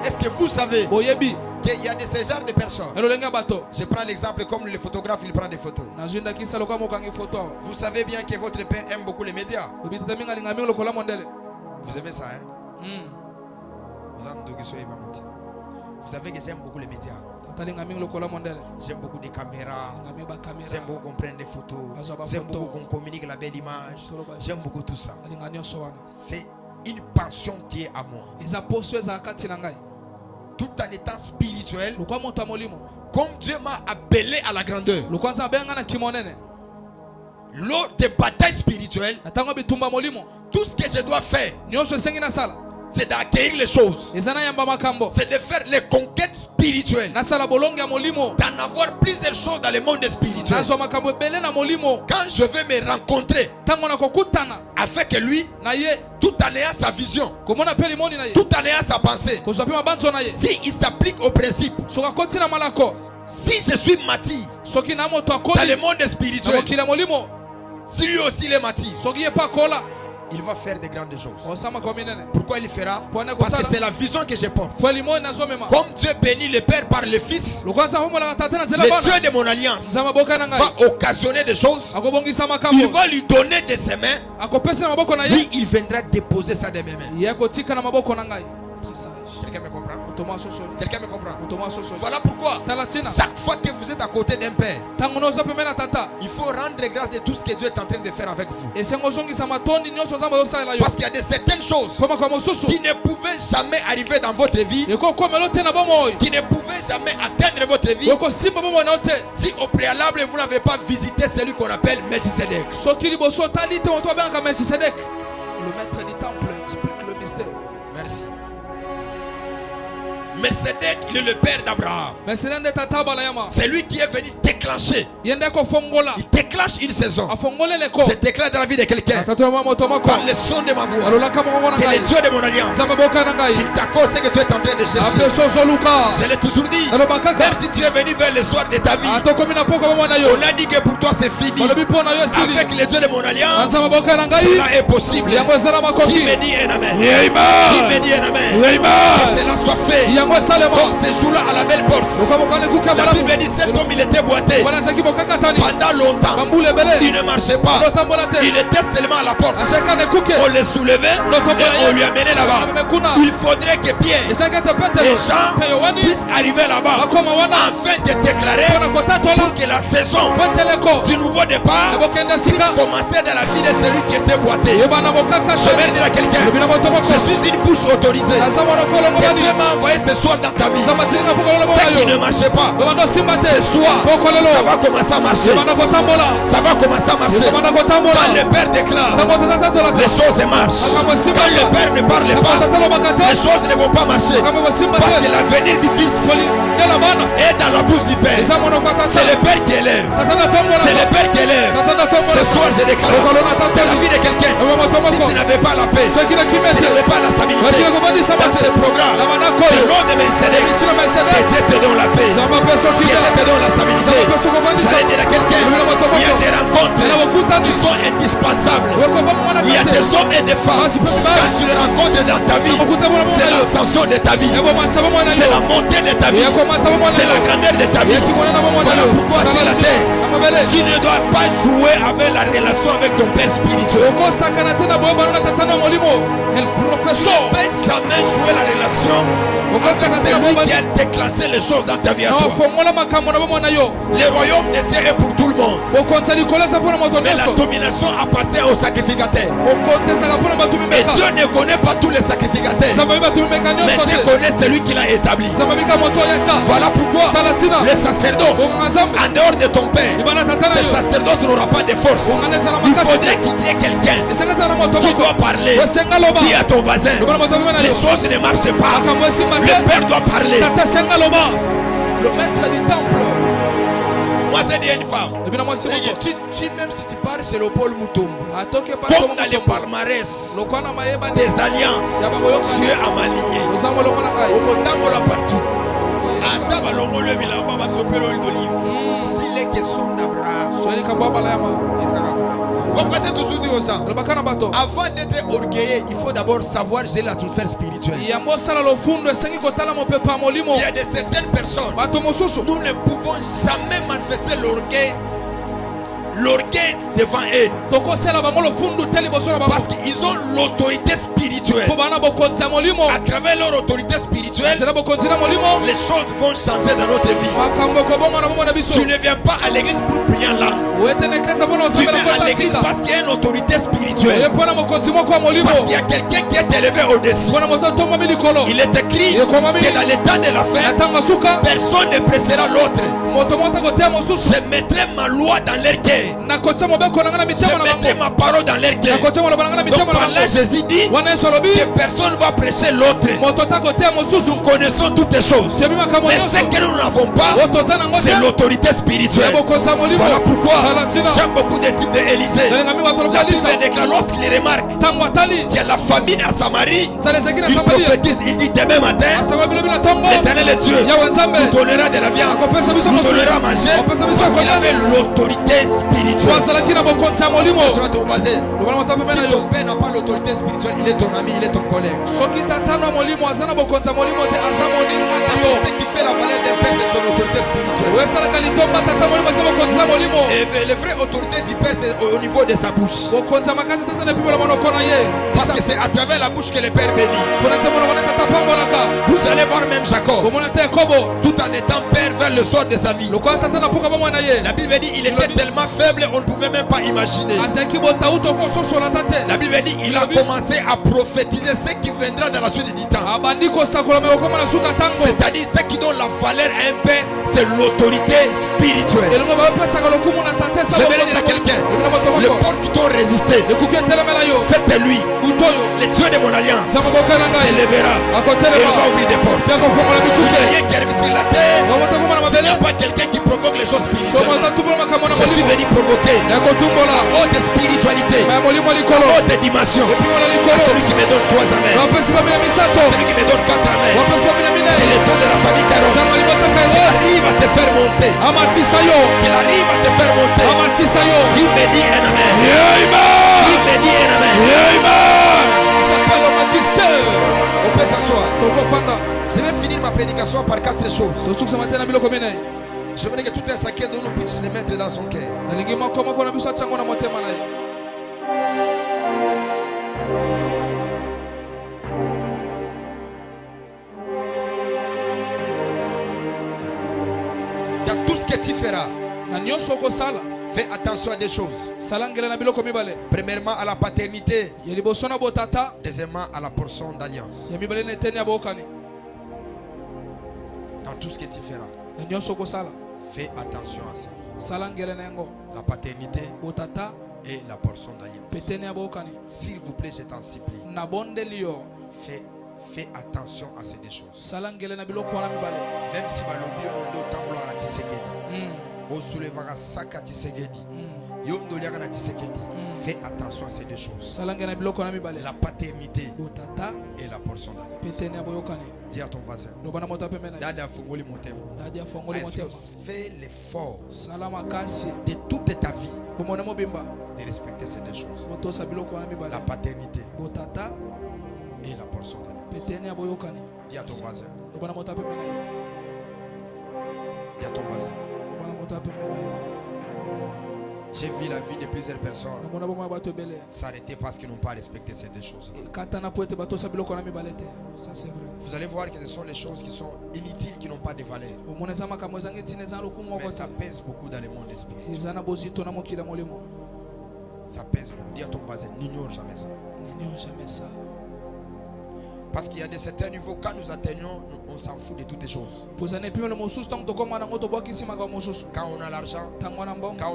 Est-ce que vous savez Boyebi. qu'il y a de ces genres de personnes? Elolenga bato. Je prends l'exemple comme le photographe, il prend des photos. Nazwinda kisa loka mokangi photo. Vous savez bien que votre Père aime beaucoup les médias. Obitata minga linga mingo lokola mondele. Vous aimez ça, hein? Vous savez que j'aime beaucoup les médias. Tata linga mingo lokola mondele. J'aime beaucoup des caméras. Linga mingo ba kamera. J'aime beaucoup qu'on prenne des photos. J'aime beaucoup qu'on communique la belle image. J'aime beaucoup tout ça. Linga nyonso wana. C'est une passion qui est à moi. Eza poso eza kati na ngai. Tout en étant spirituel, Lokwa moto molimo. comme Dieu m'a appelé à la grandeur, Lokwanza benga na kimonene. lors des batailles spirituelles, Na tango bitumba molimo. tout ce que je dois faire, Nyonso esengi na sala. c'est d'acquérir les choses. Eza na yamba makambo. C'est de faire les conquêtes spirituelles. Na sala bolonge ya molimo. D'en avoir plusieurs choses dans le monde spirituel. Na zo makambo ebele na molimo. Quand je vais me rencontrer Tango na kokutana. avec lui, Na ye. tout en ayant sa vision, Komona pe limoni na ye. tout en ayant sa pensée, Kozwa pe mabanzo na ye. si il s'applique au principe, Soka koti na malako. si je suis mati Soki na moto dans akoli. le monde Na spirituel, mokili molimo. si lui aussi il est mati, Soki ye pa kola. il va faire de grandes choses. Osama kominene. Pourquoi il le fera? Parce que c'est la vision que je porte. Kwa limoni na zo mema. Comme Dieu bénit le Père par le Fils, Lokwanza homo la tata na nzela le bana. Dieu de mon alliance Zama boka na ngai. va occasionner des choses. Akobongisa Il makambo. va lui donner de ses mains. Akopesa na maboko na Lui, ye. il viendra déposer ça de mes mains. Ye kotika na maboko na ngai. Très sage. Quelqu'un me comprend? Otoma soso. Quelqu'un me comprend? Otoma soso. Voilà pourquoi, Talatina. chaque fois que vous êtes à côté d'un Père, Tango nozo pembe na tata. il faut rendre grâce de tout ce que Dieu est en train de faire avec vous. Esengo zongisa matoni nyonso nzambe osalela yo. Parce qu'il y a de certaines choses Koma kwa mosusu. qui ne pouvaient jamais arriver dans votre vie, Yeko komelo te na bomo oyo. qui ne pouvaient jamais atteindre votre vie, Yoko simba bomo na ote. si au préalable vous n'avez pas visité celui qu'on appelle Melchisedec. Soki liboso tali te moto benga Melchisedec. Le maître du temple explique le mystère. Merci. Melchizedek, il est le père d'Abraham. C'est lui qui est venu déclencher. Il déclenche une saison. Je déclare dans la vie de quelqu'un, par le son de ma voix, que le Dieu de mon alliance, qu'il t'accorde ce que tu es en train de chercher. Je l'ai toujours dit, même si tu es venu vers le soir de ta vie, on a dit que pour toi c'est fini. Avec le Dieu de mon alliance, cela est possible. Qui me dit un amen? Qui me dit un amen? Que cela soit fait comme ces jours-là à la belle porte. La Bible dit cet homme il était boité pendant longtemps. Il ne marchait pas. Il était seulement à la porte. On le soulevait et on lui amenait là-bas. Il faudrait que Pierre et Jean puissent arriver là-bas afin de déclarer pour que la saison du nouveau départ puisse commencer dans la vie de celui qui était boité. Je vais dire à quelqu'un, je suis une bouche autorisée que Dieu m'a envoyé ce soir dans ta vie. Ce qui ne marchait pas, ce soir, ça va commencer à marcher. Ça va commencer à marcher. Quand le Père déclare, les choses marchent. Quand le Père ne parle pas, les choses ne vont pas marcher. Parce que l'avenir du Fils est dans la bouche du Père. C'est le Père qui élève. C'est le Père qui élève. Ce soir, je déclare dans la vie de quelqu'un, si tu n'avais pas la paix, si tu n'avais pas la stabilité dans ce programme, le nom de Melchizedek, que Dieu te donne la paix, que Dieu te donne la stabilité. J'allais dire à quelqu'un, il y a des rencontres qui sont indispensables. Il y a des hommes et des femmes, quand tu les rencontres dans ta vie, c'est l'ascension de ta vie, c'est la montée de ta vie, c'est la grandeur de ta vie. Voilà pourquoi sur la terre, tu ne dois pas jouer avec la relation avec ton père spirituel. Tu ne peux jamais jouer la relation avec celui qui a déclenché les choses dans ta vie à toi. Le royaume des cieux est pour tout le monde. Mais la domination appartient aux sacrificateurs. Et Dieu ne connaît pas tous les sacrificateurs. Mais Dieu connaît celui qui l'a établi. Voilà pourquoi le sacerdoce, en dehors de ton père, ce sacerdoce n'aura pas de force. Il faudrait qu'il y ait quelqu'un qui doit parler. Dis à ton voisin, les choses ne marchent pas. Le père doit parler. Le maître du temple. Moi j'ai dit à une femme, même si tu parles chez le Paul Moutoum, comme dans les palmarès des alliances, tu es à ma lignée. Au partout. S'il est question d'Abraham, comprenez toujours dire ça. Avant d'être orgueilleux, il faut d'abord savoir gérer l'atmosphère spirituelle. Il y a de certaines personnes, nous ne pouvons jamais manifester l'orgueil devant eux. Parce qu'ils ont l'autorité spirituelle. À travers leur autorité spirituelle, les choses vont changer dans notre vie. Tu ne viens pas à l'église pour prier là. Tu viens à l'église parce qu'il y a une autorité spirituelle. Parce qu'il y a quelqu'un qui est élevé au-dessus. Il est écrit que dans le temps de la fin, personne ne pressera l'autre. Je mettrai ma loi dans leur cœur. Je mettrai ma parole dans leur cœur. Donc par là Jésus dit que personne ne va prêcher l'autre. Nous connaissons toutes les choses. Mais ce que nous n'avons pas, c'est l'autorité spirituelle. Voilà pourquoi j'aime beaucoup des types d'Élysée. La Bible déclare lorsqu'il remarque qu'il y a la famine à Samarie, il prophétise, il dit demain matin, l'Éternel est Dieu, nous donnera de la viande, nous donnera à manger, parce qu'il avait l'autorité spirituelle. Si ton père n'a pas l'autorité spirituelle, il est ton ami, il est ton collègue. Ce qui fait la valeur d'un père, c'est son autorité spirituelle. Et la vraie autorité du père, c'est au niveau de sa bouche. Parce que c'est à travers la bouche que le père bénit. Vous allez voir même Jacob, tout en étant père vers le soir de sa vie. La Bible dit il était tellement faible, on ne pouvait même pas imaginer. La Bible dit il a commencé à prophétiser ce qui viendra dans la suite du temps. C'est-à-dire ce qui donne la valeur à un père, c'est l'autorité spirituelle. Je vais dire à quelqu'un, le porte qui encore résister, c'est lui. Le Dieu de mon alliance s'élèvera et il va ouvrir des portes. Il n'y a rien qui arrive sur la terre s'il n'y a pas quelqu'un qui provoque les choses spirituellement. Je suis venu provoquer la haute spiritualité, la haute dimension. Celui qui me donne 3 amens, celui qui me donne 4 amens, c'est le Dieu de la famille Caron. Qu'il arrive à te faire monter, qu'il arrive à te faire monter. Qui me dit un amen? Qui me dit un amen? On peut s'asseoir. Je vais finir ma prédication par 4 choses. Je voudrais que tout un chacun de nous puisse les mettre dans son cœur. Dans tout ce que tu feras, fais attention à des choses. Premièrement à la paternité. Deuxièmement à la portion d'alliance. Dans tout ce que tu feras, fais attention à ça. La paternité et la portion d'alliance. S'il vous plaît, je t'en supplie. Fais attention à ces deux choses. Même si Balobi on doit à Tshisekedi, au soulevera Saka Tshisekedi, Yondoliaga na Tshisekedi. Fais attention à ces deux choses. La paternité et la portion d'alliance. Dis à ton voisin, fais l'effort de toute ta vie de respecter ces deux choses. La paternité et la portion d'alliance. Dis à ton voisin. Dis à ton voisin. J'ai vu la vie de plusieurs personnes s'arrêter parce qu'ils n'ont pas respecté ces deux choses. Vous allez voir que ce sont les choses qui sont inutiles, qui n'ont pas de valeur. Mais ça pèse beaucoup dans le monde spirituel. Ça pèse beaucoup. Dis à ton voisin, n'ignore jamais ça. N'ignore jamais ça. Parce qu'il y a de certains niveaux, quand nous atteignons, on s'en fout de toutes les choses. Quand on a l'argent, quand on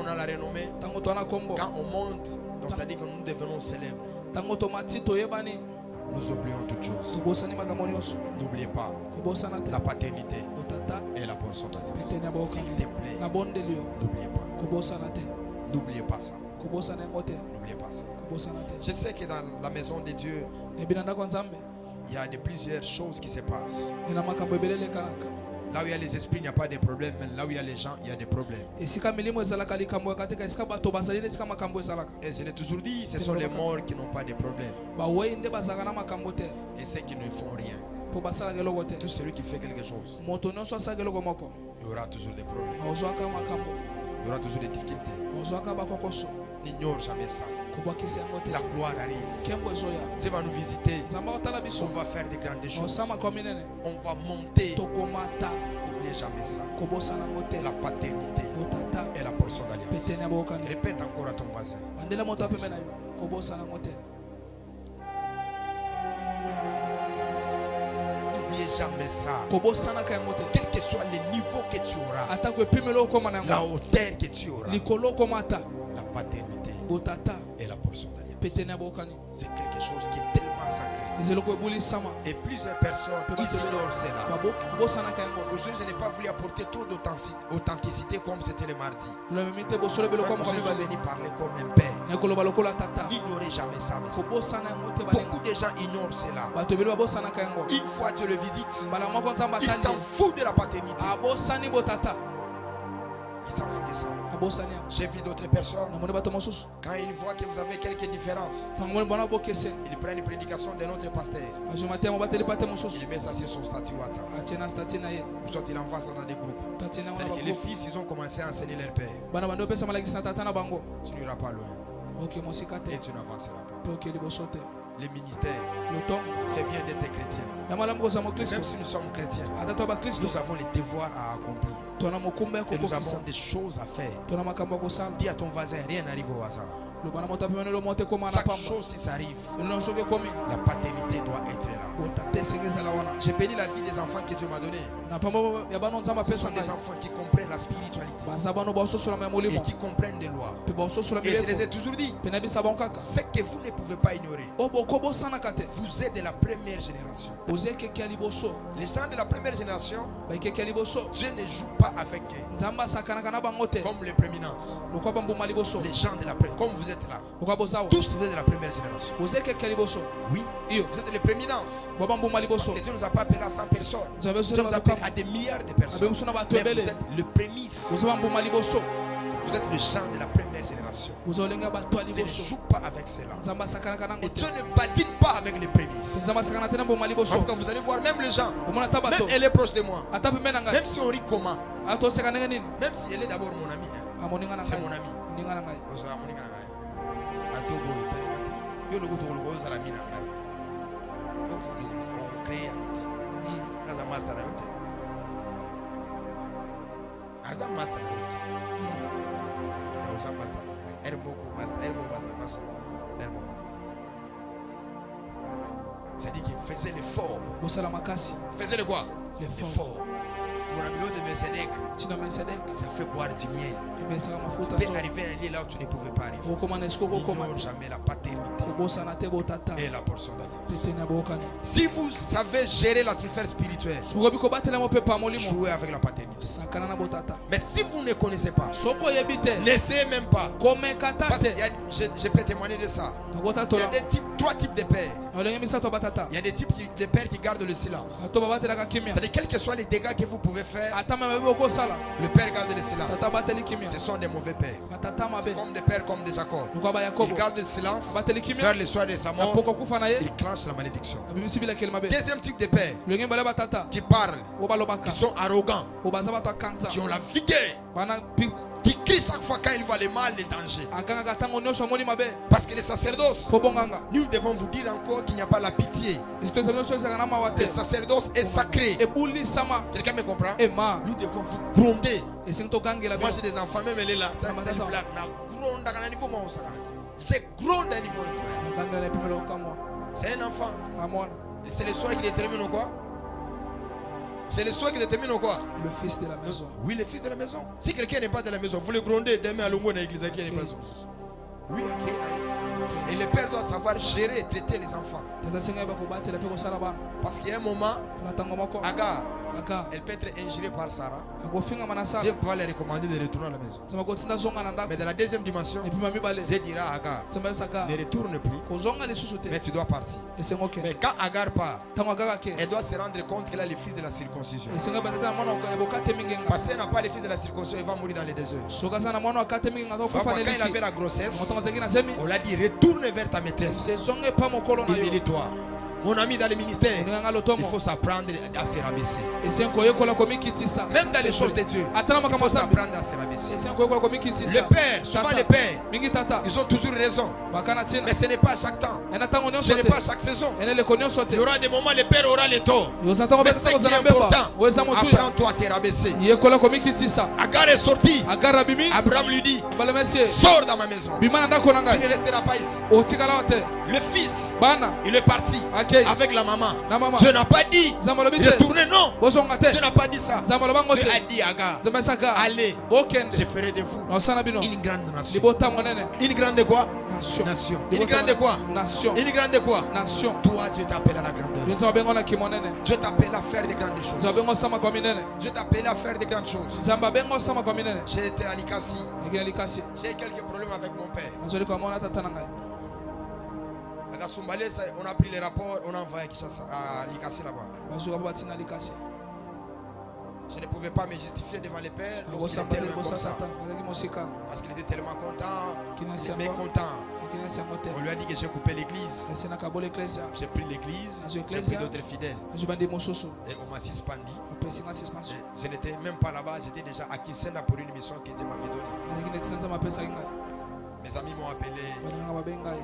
a la renommée, quand on monte, donc c'est-à-dire que nous devenons célèbres. Nous oublions toutes choses. N'oubliez pas la paternité et la portion d'alliance. S'il te plaît, n'oubliez pas. N'oubliez pas ça. N'oubliez pas ça. Je sais que dans la maison de Dieu, il y a plusieurs choses qui se passent. Là où il y a les esprits, il n'y a pas de problème. Mais là où il y a les gens, il y a des problèmes. Et je l'ai toujours dit, ce sont les morts qui n'ont pas de problème. Et ceux qui ne font rien. Tout celui qui fait quelque chose, il y aura toujours des problèmes. Il y aura toujours des difficultés. N'ignore jamais ça. La gloire arrive. Dieu va nous visiter. On va faire des grandes choses. On va monter. N'oubliez jamais ça. La paternité et la portion d'alliance. Répète encore à ton voisin. N'oubliez jamais ça. Quel que soit le niveau que tu auras, la hauteur que tu auras, la paternité et la portion d'alliance. C'est quelque chose qui est tellement sacré. Et plusieurs personnes ignorent cela. Aujourd'hui, je n'ai pas voulu apporter trop d'authenticité comme c'était le mardi. Comme je suis venu parler comme un père. N'ignorez jamais ça. Beaucoup de gens ignorent cela. Une fois tu le visites, il s'en fout de la paternité. Il s'en fout de ça. J'ai vu d'autres personnes, quand ils voient que vous avez quelques différences, ils prennent une prédication d'un autre pasteur, il met ça sur son statut WhatsApp. Soit il envoie ça dans des groupes. C'est-à-dire que les fils, ils ont commencé à enseigner leur père. Tu n'iras pas loin. Et tu n'avanceras pas. Les ministères, c'est bien d'être chrétien. Même si nous sommes chrétiens, nous avons les devoirs à accomplir. Et nous avons des choses à faire. Dis à ton voisin, rien n'arrive au hasard. Chaque chose, si ça arrive, la paternité doit être là. J'ai béni la vie des enfants que Dieu m'a donné. Ce sont des enfants qui comprennent la spiritualité et qui comprennent les lois. Et je les ai toujours dit, ce que vous ne pouvez pas ignorer, vous êtes de la première génération. Les gens de la première génération, Dieu ne joue pas avec eux comme les prééminences. Les gens de la première, comme vous êtes là, tous vous êtes de la première génération. Oui, vous êtes les prééminences. Parce que Dieu ne nous a pas appelés à 100 personnes. Dieu nous a appelés à des milliards de personnes. Mais vous êtes le prémisse. Vous êtes le gens de la première génération. Dieu ne joue pas avec cela. Et Dieu ne badine pas avec les prémices. Donc vous allez voir, même les gens, même elle est proche de moi, même si on rit comment, même si elle est d'abord mon amie, c'est mon amie. On crée amitié. C'est-à-dire qu'il faisait l'effort. Faisait le quoi? L'effort. Mon ami l'autre de Melchizedek, ça fait boire du miel. Tu peux arriver à un lieu là où tu ne pouvais pas arriver. N'ignore jamais la paternité et la portion d'alliance. Si vous savez gérer l'atmosphère spirituelle, jouez avec la paternité. Mais si vous ne connaissez pas, n'essayez même pas. Parce que je peux témoigner de ça. Il y a trois types de pères. Il y a des types de pères qui gardent le silence. C'est-à-dire quels que soient les dégâts que vous pouvez faire, le père garde le silence. Ce sont des mauvais pères. C'est comme des pères comme des Jacob. Ils gardent le silence vers le soir de sa mort. Ils clenchent la malédiction. Deuxième type de pères qui parlent, qui sont arrogants, qui ont la vigueur, qui crie chaque fois quand il voit le mal, les dangers. Parce que les sacerdoces, nous devons vous dire encore qu'il n'y a pas la pitié. Le sacerdoce est sacré. Quelqu'un me comprend? Nous devons vous gronder. Moi j'ai des enfants, même elle est là. C'est une blague. C'est gronde à niveau. C'est un enfant. C'est le soir qui détermine ou quoi? C'est le soir qui détermine ou quoi? Le fils de la maison. Oui, le fils de la maison. Si quelqu'un n'est pas de la maison, vous le grondez demain à l'ombre de l'église qui est la maison. Oui, ok. Et le père doit savoir gérer, traiter les enfants. Parce qu'il y a un moment, Agar, elle peut être injurée par Sarah. Dieu va les recommander de retourner à la maison. Mais dans la deuxième dimension, Dieu dira à Agar, ne retourne plus, mais tu dois partir. Mais quand Agar part, elle doit se rendre compte qu'elle a le fils de la circoncision. Parce qu'elle n'a pas le fils de la circoncision, elle va mourir dans les déserts. Quand il avait la grossesse, on l'a dit, retourne vers ta maîtresse. Humilie-toi. Mon ami dans le ministère, il faut s'apprendre à se rabaisser. Même dans les choses de Dieu, il faut s'apprendre à se rabaisser. Le père, souvent les pères, ils ont toujours raison. Mais ce n'est pas à chaque temps. Ce n'est pas à chaque saison. Il y aura des moments où le père aura les torts. Mais ce qui est important, apprends-toi à te rabaisser. Agar est sorti. Abraham lui dit, sors dans ma maison. Tu ne resteras pas ici. Le fils, il est parti avec la maman. Dieu n'a pas dit retournez, non. Dieu n'a pas dit ça. Dieu a dit à Agar, allez, je ferai de vous une grande nation. Une grande quoi? Nation. Une grande quoi? Nation. Une grande quoi? Nation. Toi, Dieu t'appelle à la grandeur. Dieu t'appelle à faire de grandes choses. Dieu t'appelle à faire de grandes choses. J'ai été à Likasi. J'ai quelques problèmes avec mon père. On a pris les rapports, on a envoyé à Likasi là-bas. Je ne pouvais pas me justifier devant les pères. Comme ça. Parce qu'il était tellement content, mécontent. On lui a dit que j'ai coupé l'église. J'ai pris l'église, j'ai pris d'autres fidèles. Et on m'a suspendu. Je n'étais même pas là-bas, j'étais déjà à Kinsena pour une mission que Dieu m'avait donnée. Mes amis m'ont appelé,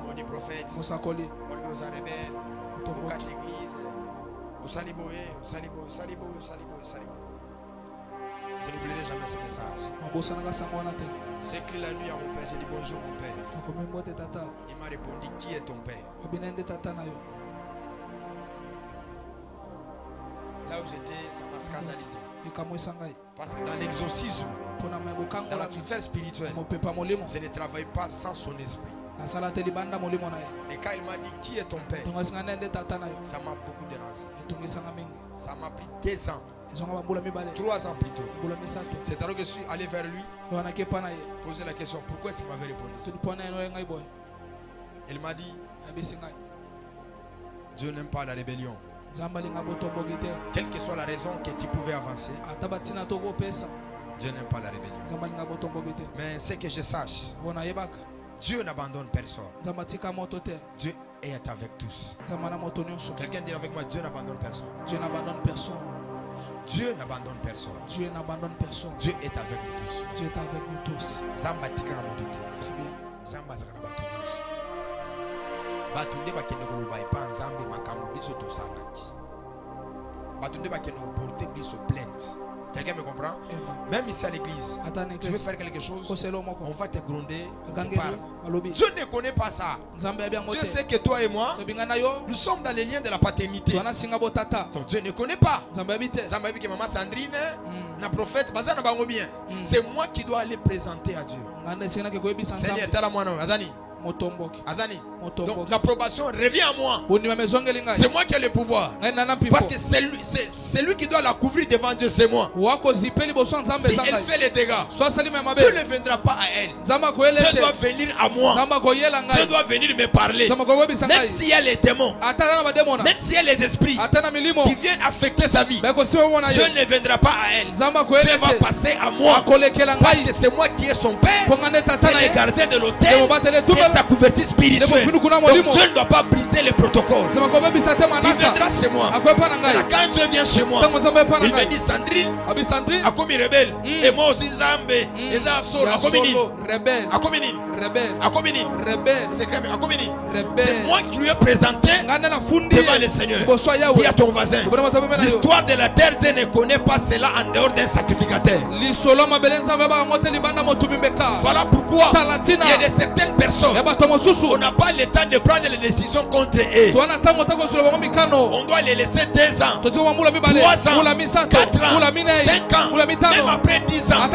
m'ont dit prophète, on lui a rebelle, on a l'église, on saliboé. Je n'oublierai jamais ce message. C'est écrit la nuit à mon père. J'ai dit bonjour mon père. Il m'a répondu, qui est ton père? Là où j'étais, ça m'a scandalisé. Parce que dans l'exorcisme, dans l'atmosphère spirituelle, je ne travaille pas sans son esprit. Et quand il m'a dit qui est ton père, ça m'a beaucoup dérangé. Ça m'a pris 2 ans, 3 ans plus tôt. C'est alors que je suis allé vers lui, poser la question, pourquoi est-ce qu'il m'avait répondu? Il m'a dit, Dieu n'aime pas la rébellion. Quelle que soit la raison que tu pouvais avancer, Dieu n'aime pas la rébellion. Mais ce que je sache, Dieu n'abandonne personne. Dieu est avec tous. Quelqu'un dit avec moi, Dieu n'abandonne personne. Dieu n'abandonne personne. Dieu n'abandonne personne. Dieu n'abandonne personne. Dieu est avec nous tous. Dieu est avec nous tous. Très bien. Quelqu'un me comprend? Même ici à l'église, tu veux faire quelque chose, on va te gronder, on te parle. Dieu ne connaît pas ça. Dieu sait que toi et moi, nous sommes dans les liens de la paternité. Donc Dieu ne connaît pas. Que maman Sandrine, la prophète, c'est moi qui dois aller présenter à Dieu. Seigneur, t'as la moi non, Azani. Azani. Donc l'approbation revient à moi. C'est moi qui ai le pouvoir. Parce que c'est lui qui doit la couvrir devant Dieu, c'est moi. Si elle fait les dégâts, Dieu ne viendra pas à elle. Dieu doit venir à moi. Dieu doit venir me parler. Même s'il y a les démons, même s'il y a les esprits qui viennent affecter sa vie, Dieu ne viendra pas à elle. Dieu va passer à moi. Parce que c'est moi qui est son père, qui est le gardien de l'autel, qui est sa couverture spirituelle. Donc Dieu ne doit pas briser les protocoles. Il viendra chez moi. Quand Dieu vient chez moi, il me dit Sandrine, Akomi rebelle. Et moi aussi Zambé. C'est moi qui lui ai présenté devant le Seigneur. Dis à ton voisin, l'histoire de la terre, Dieu ne connaît pas cela en dehors d'un sacrificateur. Voilà pourquoi il y a de certaines personnes, on n'a pas le temps de prendre les décisions contre eux. On doit les laisser 2 ans, 3 ans, 4 ans, 5 ans, même après 10 ans.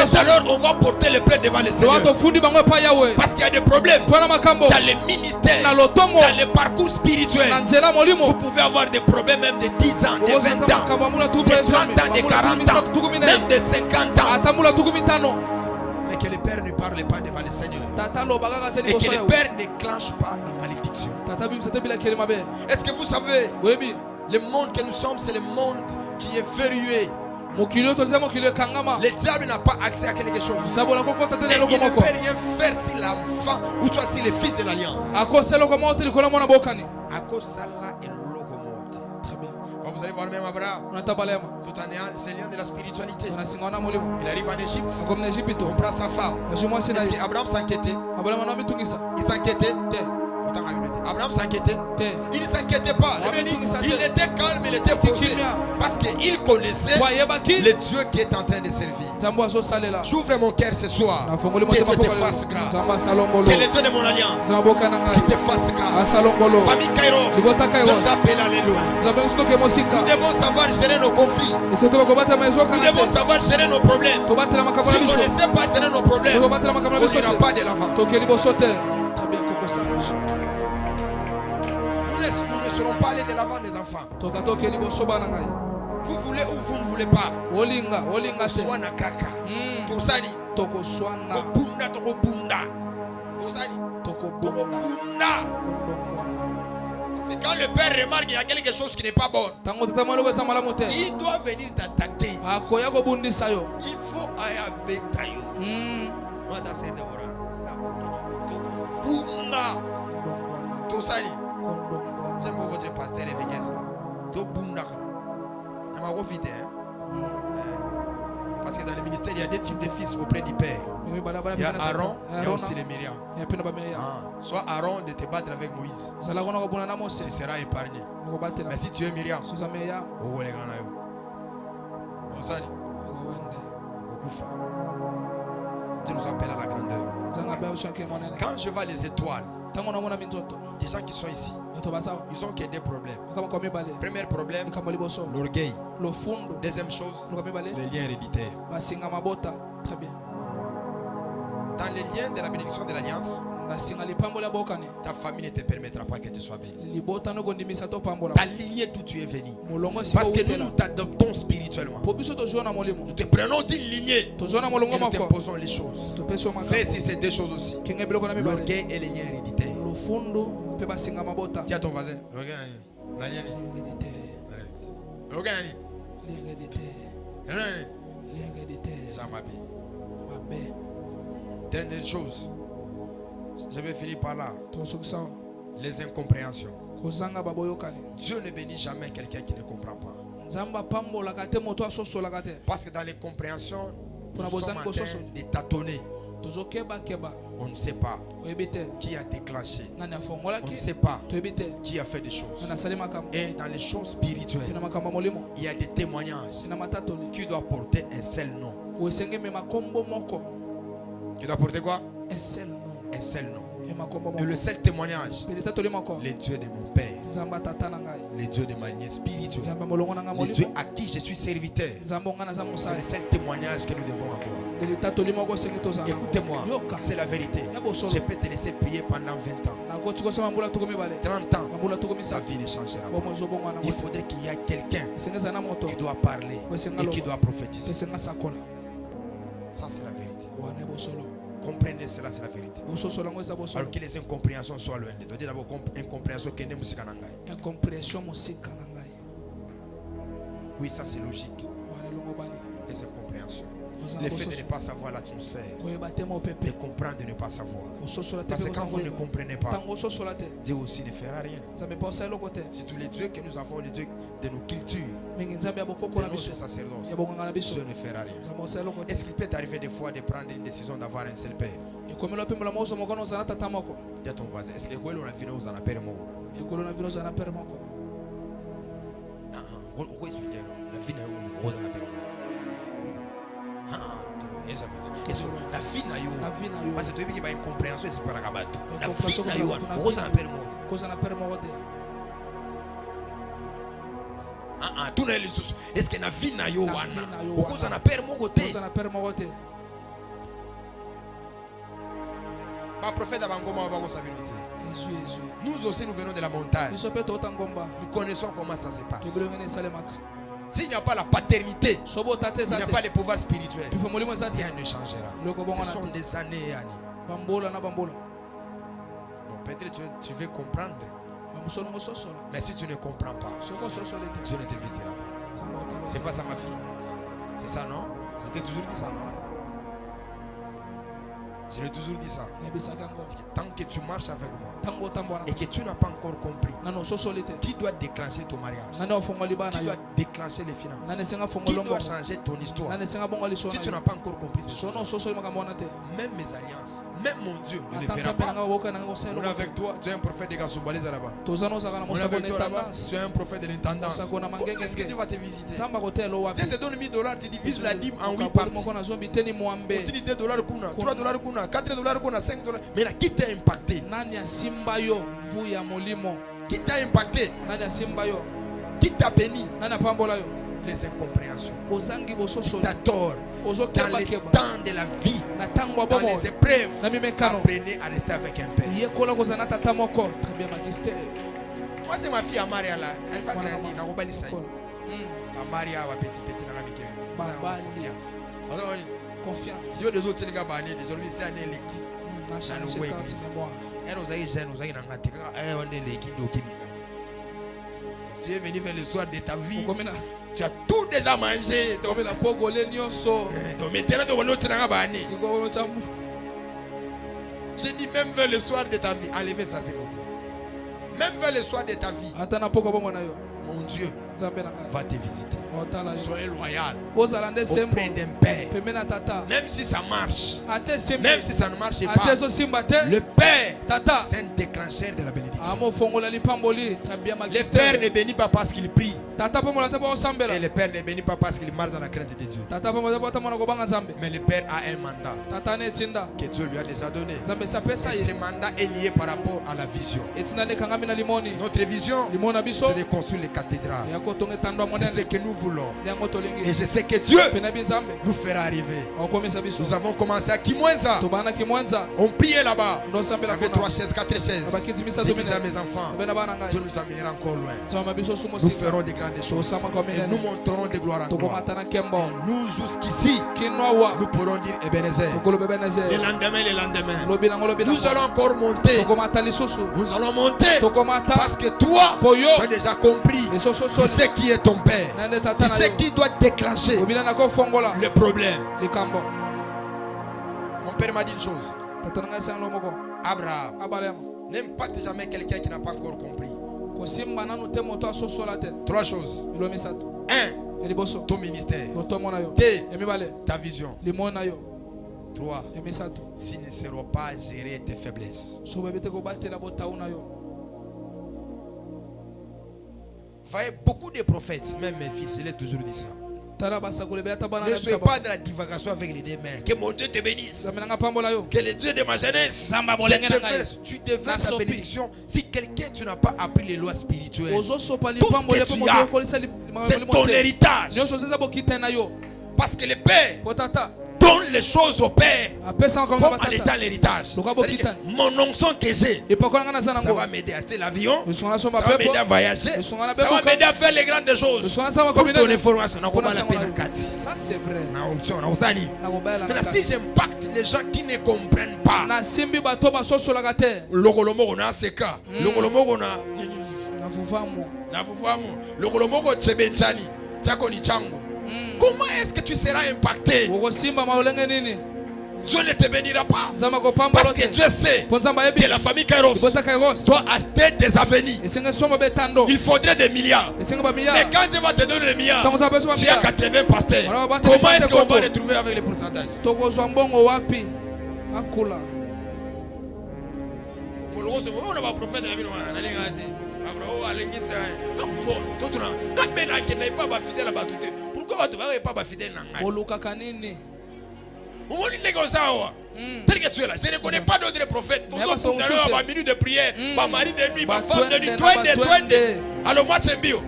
C'est alors on va porter le plaid devant le Seigneur. Parce qu'il y a des problèmes dans le ministère, dans le parcours spirituel. Vous pouvez avoir des problèmes même de 10 ans, de 20 ans, de 30 ans, de 40 ans, même de 50 ans. Mais que le Père ne parle pas devant le Seigneur. Et que le Père ne clenche pas la malédiction. Est-ce que vous savez, le monde que nous sommes, c'est le monde qui est verrouillé. Le diable n'a pas accès à quelque chose. Il ne peut rien faire si l'enfant ou toi si le fils de l'alliance. Vous allez voir même Abraham, tout en ayant ces liens de la spiritualité. Il arrive en Égypte, on prend sa femme. Est-ce qu'Abraham s'inquiétait? Il s'inquiétait? Abraham s'inquiétait? Il ne s'inquiétait pas. Il était calme, il était posé. Parce qu'il connaissait le Dieu qui est en train de servir. J'ouvre mon cœur ce soir. Que Dieu te fasse grâce. Que le Dieu de mon alliance qui te fasse grâce. Famille Kairos, je vous appelle alléluia. Nous devons savoir gérer nos conflits. Nous devons savoir gérer nos problèmes. Si on ne sait pas gérer nos problèmes, on n'ira pas de l'avant. Nous ne serons pas allés de l'avant des enfants. Vous voulez ou vous ne voulez pas. Toswana kaka. Tosani. Tokobunda, tokobunda. Tosani. Tokobunda. C'est quand le père remarque qu'il y a quelque chose qui n'est pas bon, il doit venir t'attaquer. Il faut attaquer. Tosani. C'est moi votre pasteur efficace là. Tobunda. Parce que dans le ministère, il y a des types de fils auprès du Père. Il y a Aaron, il y a aussi les Myriam. Soit Aaron de te battre avec Moïse, tu seras épargné. Mais si tu es Myriam, Dieu nous appelle à la grandeur. Quand je vois les étoiles, des gens qui sont ici, ils ont des problèmes. Premier problème, l'orgueil. Deuxième chose, les liens héréditaires. Très bien. Dans les liens de la bénédiction de l'alliance, ta famille ne te permettra pas que tu sois béni. Ta lignée d'où tu es venu. Parce que nous t'adoptons spirituellement. Nous te prenons d'une lignée et nous te posons les choses. Fais ici ces deux choses aussi. L'orgueil et les liens héréditaires. Tiens ton voisin. Ça m'a bien. Dernière chose. Je vais finir par là. Les incompréhensions. Dieu ne bénit jamais quelqu'un qui ne comprend pas. Parce que dans les compréhensions, nous sommes en train de tâtonner. On ne sait pas qui a déclenché. On ne sait pas qui a fait des choses. Et dans les choses spirituelles, il y a des témoignages qui doivent porter un seul nom. Qui doit porter quoi? Un seul nom. Et le seul témoignage, les dieux de mon père, les dieux de ma lignée spirituelle, les dieux à qui je suis serviteur, c'est le seul témoignage que nous devons avoir. Écoutez-moi, c'est la vérité. Je peux te laisser prier pendant 20 ans, 30 ans, sa vie ne changera pas. Il faudrait qu'il y ait quelqu'un qui doit parler et qui doit prophétiser. Ça, c'est la vérité. Comprenez cela, c'est la vérité. Alors que les incompréhensions soient loin de toi. Dis d'abord incompréhension que oui, ça c'est logique. Les incompréhensions. Le fait de ne pas savoir l'atmosphère, de comprendre, de ne pas savoir. Parce que quand vous ne comprenez pas, Dieu aussi ne fera rien. Si tous les dieux que nous avons, les dieux de nos cultures, de notre sacerdoce, Dieu ne fera rien. Est-ce qu'il peut t'arriver des fois de prendre une décision d'avoir un seul père? Dis à ton voisin, est-ce que vous avez vu nous en a père? Expliquer la vie n'a pas la vie n'a eu parce que tu as une compréhension c'est pas la cabane la vie n'a eu cause en permode tout n'est les sous est-ce que la vie n'a eu cause en permode ma prophète Abangoma va savoir nous aussi nous venons de la montagne nous connaissons comment ça se passe. S'il n'y a pas la paternité, il n'y a pas le pouvoir spirituel, rien ne changera. Ce sont des années et années. Bon, peut-être tu veux comprendre, mais si tu ne comprends pas, Dieu ne t'évitera pas. C'est pas ça ma fille? C'est ça non? Je t'ai toujours dit ça non? Je l'ai toujours dit ça. Tant que tu marches avec moi et que tu n'as pas encore compris qui doit déclencher ton mariage, qui doit déclencher les finances, qui doit changer ton histoire, si tu n'as pas encore compris ces choses, même mes alliances, même mon Dieu ne les fera pas. On est avec toi, tu es un prophète de Gasoubalé là-bas. On est avec toi là-bas, tu es un prophète de l'intendance. Est-ce que tu vas te visiter? Dieu te donne $1000, tu divises la dîme en 8 parties. Tu dis $2 kuna, $3 kuna, $4 kuna, $5. Mais là, qui t'a impacté? Qui t'a impacté? Qui t'a béni? Les incompréhensions. Qui t'a tort? Dans les temps de la vie, dans les épreuves, apprenez à rester avec un père. Moi, c'est ma fille Amaria là. Elle va grandir. N'a pas dit Amaria va petit confiance. Confiance. Yo des autres les gars banés, désormais c'est un équipe. Tu es venu faire l'histoire de ta vie. Tu as tout déjà mangé. Je dis même vers le soir de ta vie. Enlevez ça s'il vous plaît. Même vers le soir de ta vie. mon Dieu va te visiter. Soyez loyal auprès auprès d'un père. Même si ça marche, même si ça ne marche pas, le père, c'est un déclencheur de la bénédiction. Le père ne bénit pas parce qu'il prie. Et le père ne bénit pas parce qu'il marche dans la crainte de Dieu. Mais le père a un mandat que Dieu lui a déjà donné. Et ce mandat est lié par rapport à la vision. Notre vision, c'est de construire les cathédrales. C'est ce que nous voulons. Et je sais que Dieu nous fera arriver. Nous avons commencé à Kimwenza. On priait là-bas. Il y avait 3 chaises, 4 chaises. J'ai dit à mes enfants, Dieu nous amènera encore loin. Nous ferons des grandes choses. Et nous monterons de gloire en gloire. Nous jusqu'ici, nous pourrons dire Ebenezer. Le lendemain. Nous allons encore monter. Nous allons monter. Parce que toi, tu as déjà compris. Tu sais qui est ton père. Tu sais qui doit déclencher le problème. Mon père m'a dit une chose. Abraham, n'impacte jamais quelqu'un qui n'a pas encore compris. 3 choses. 1. Ton ministère. 2. Ta vision. 3. S'ils ne seront pas gérer tes faiblesses. Voyez, beaucoup de prophètes, même mes fils, il a toujours dit ça. Ne soyez pas dans la divagation avec les deux mains. Que mon Dieu te bénisse. Que le Dieu de ma jeunesse. Tu devrais ta bénédiction. Si quelqu'un, tu n'as pas appris les lois spirituelles, tout ce que tu as, c'est ton héritage. Parce que le Père donne les choses au Père comme en étant l'héritage. Mon onction que j'ai, ça va m'aider à acheter l'avion, ça va m'aider à voyager, ça va m'aider à faire les grandes choses. Pour ton information, ça c'est vrai. Maintenant, si j'impacte les gens qui ne comprennent pas, comment est-ce que tu seras impacté? Dieu ne te bénira pas. Parce que Dieu sait que la famille Kairos doit acheter des avenirs. Il faudrait des milliards. Mais quand Dieu va te donner des milliards, tu as 80 pasteurs. Comment est-ce qu'on va retrouver avec les pourcentages? Pourquoi tu ne pas fidèle? Tel que tu es là, je ne connais pas d'autres prophètes. Ma minute de prière, ma mari de nuit, ma femme de nuit, alors moi c'est bio.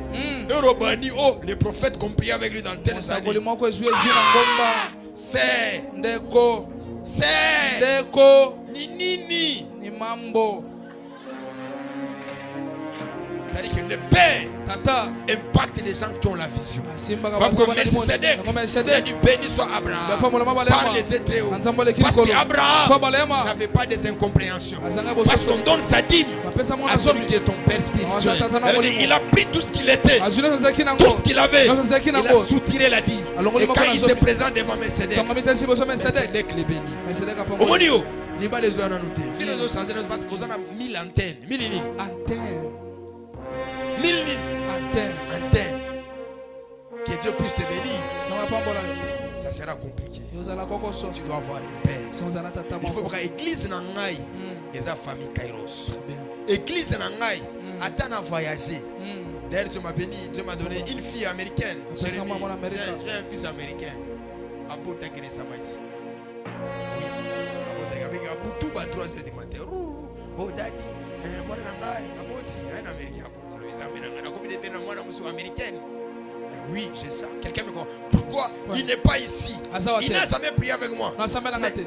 Les prophètes qu'on prie avec lui dans tel salon. C'est Nini. C'est-à-dire que le Père impacte les gens qui ont la vision. Comme Melchisedec, il a dit béni soit Abraham par les êtres hauts. Parce qu'Abraham n'avait pas des incompréhensions. Parce qu'on donne sa dîme à celui qui est ton Père spirituel. Il a pris tout ce qu'il était, tout ce qu'il avait. Il a soutiré la dîme. Et quand il se présente devant Melchisedec, Melchisedec les bénit. Au monio, il va les annoncer. Il faut les changer parce qu'on a 1000 antennes. 1000 antennes. 1000 antennes. Que Dieu puisse te bénir. Ça sera compliqué. Tu dois avoir un père. Il faut que l'église n'angaï les famille Kairos. L'église n'angaï attend à voyager. D'ailleurs, Dieu m'a béni, Dieu m'a donné une fille américaine. J'ai un fils américain. À Botagué, ça m'a ici. Oui. À Botagué, à Boutou, à 3h du matin. Oh, daddy, moi, un américain. Américaine. Oui, j'ai ça. Quelqu'un me dit pourquoi il n'est pas ici? Il n'a jamais prié avec moi. Mais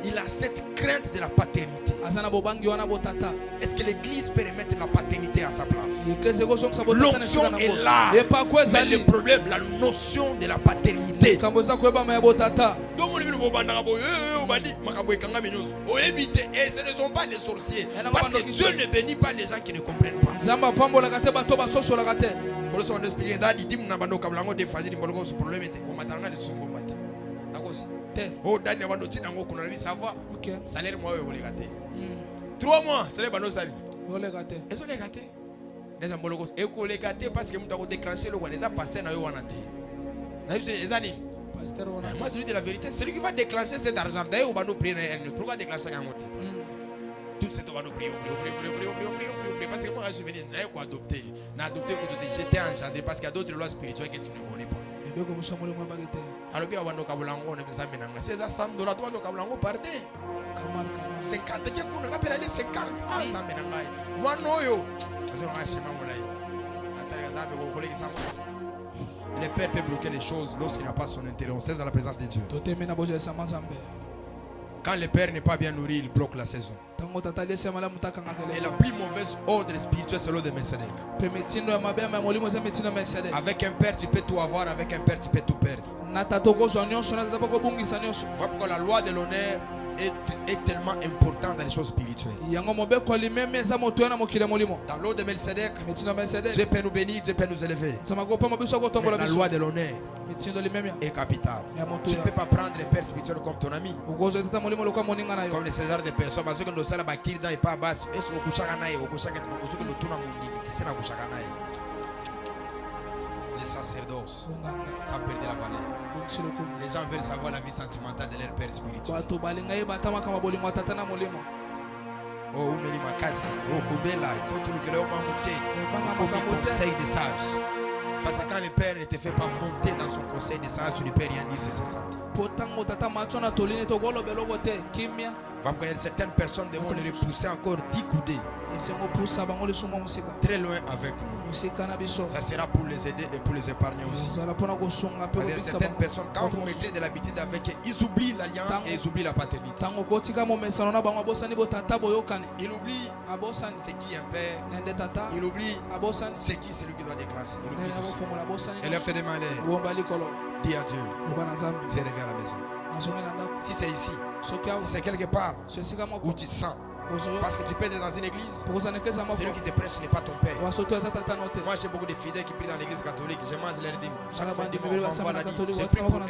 il a cette crainte de la paternité. Est-ce que l'église peut remettre la paternité à sa place? L'onction est là. Mais le problème, la notion de la paternité. Et ce ne sont pas les sorciers. Parce que Dieu ne bénit pas les gens qui ne comprennent pas. Oh, Daniel, on ça va. Salaire moi, 3 mois, c'est les banos sali. Ils sont les gâtés. parce que vous déclenché le passé na yo wanate. Moi je dis la vérité, celui qui va déclencher cet argent d'ailleurs on va nous prier pourquoi déclencher un motif. Tout ce on va nous prier parce que moi je suis venu na adopter j'étais engendré parce qu'il y a d'autres lois spirituelles que tu ne connais pas. Alors bien on va nous kabulango na mizambe na c'est ça $100 toi nous kabulango partez 50 qui on a appelé 50 ah ça me n'engaille moi noyo parce que on a chemin molai natali zabe ko koleki ça. Le père peut bloquer les choses lorsqu'il n'a pas son intérêt. On sait dans la présence de Dieu. Quand le père n'est pas bien nourri, il bloque la saison. Et la plus mauvaise ordre spirituel, c'est l'ordre de Melchizedek. Avec un père, tu peux tout avoir. Avec un père, tu peux tout perdre. Voilà pourquoi la loi de l'honneur est tellement important dans les choses spirituelles. Dans l'ordre de Melchizedek, Dieu peut nous bénir, Dieu peut nous élever. Mais la loi de l'honneur est capitale. Tu ne peux pas prendre un père spirituel comme ton ami. Comme les César de personnes. Parce que nous sommes dans les pas bas. Les sacerdoces, ça perd de la valeur. Les gens veulent savoir la vie sentimentale de leur père spirituel. Oh, il faut tout le que conseil des sages. Parce que quand le père ne te fait pas monter dans son conseil des sages, tu ne peux rien dire sur sa santé. Certaines personnes devront les repousser encore 10 coudées. Très loin avec nous. Ça sera pour les aider et pour les épargner aussi. Parce que certaines personnes, quand vous mettez de l'habitude avec eux, ils oublient l'alliance et ils oublient la paternité. Ils oublient c'est qui un père. Ils oublient c'est qui celui qui doit déclencher. Ils oublient tout ça. Et leur fait demander. Dis à Dieu. C'est revenu à la maison. Si c'est ici, si c'est quelque part où tu sens, parce que tu peux être dans une église, celui qui te prêche n'est pas ton père. Moi j'ai beaucoup de fidèles qui prient dans l'église catholique. Je mange leur dîme. Chaque fois dimanche, on voit la dîme. J'ai pris pour eux.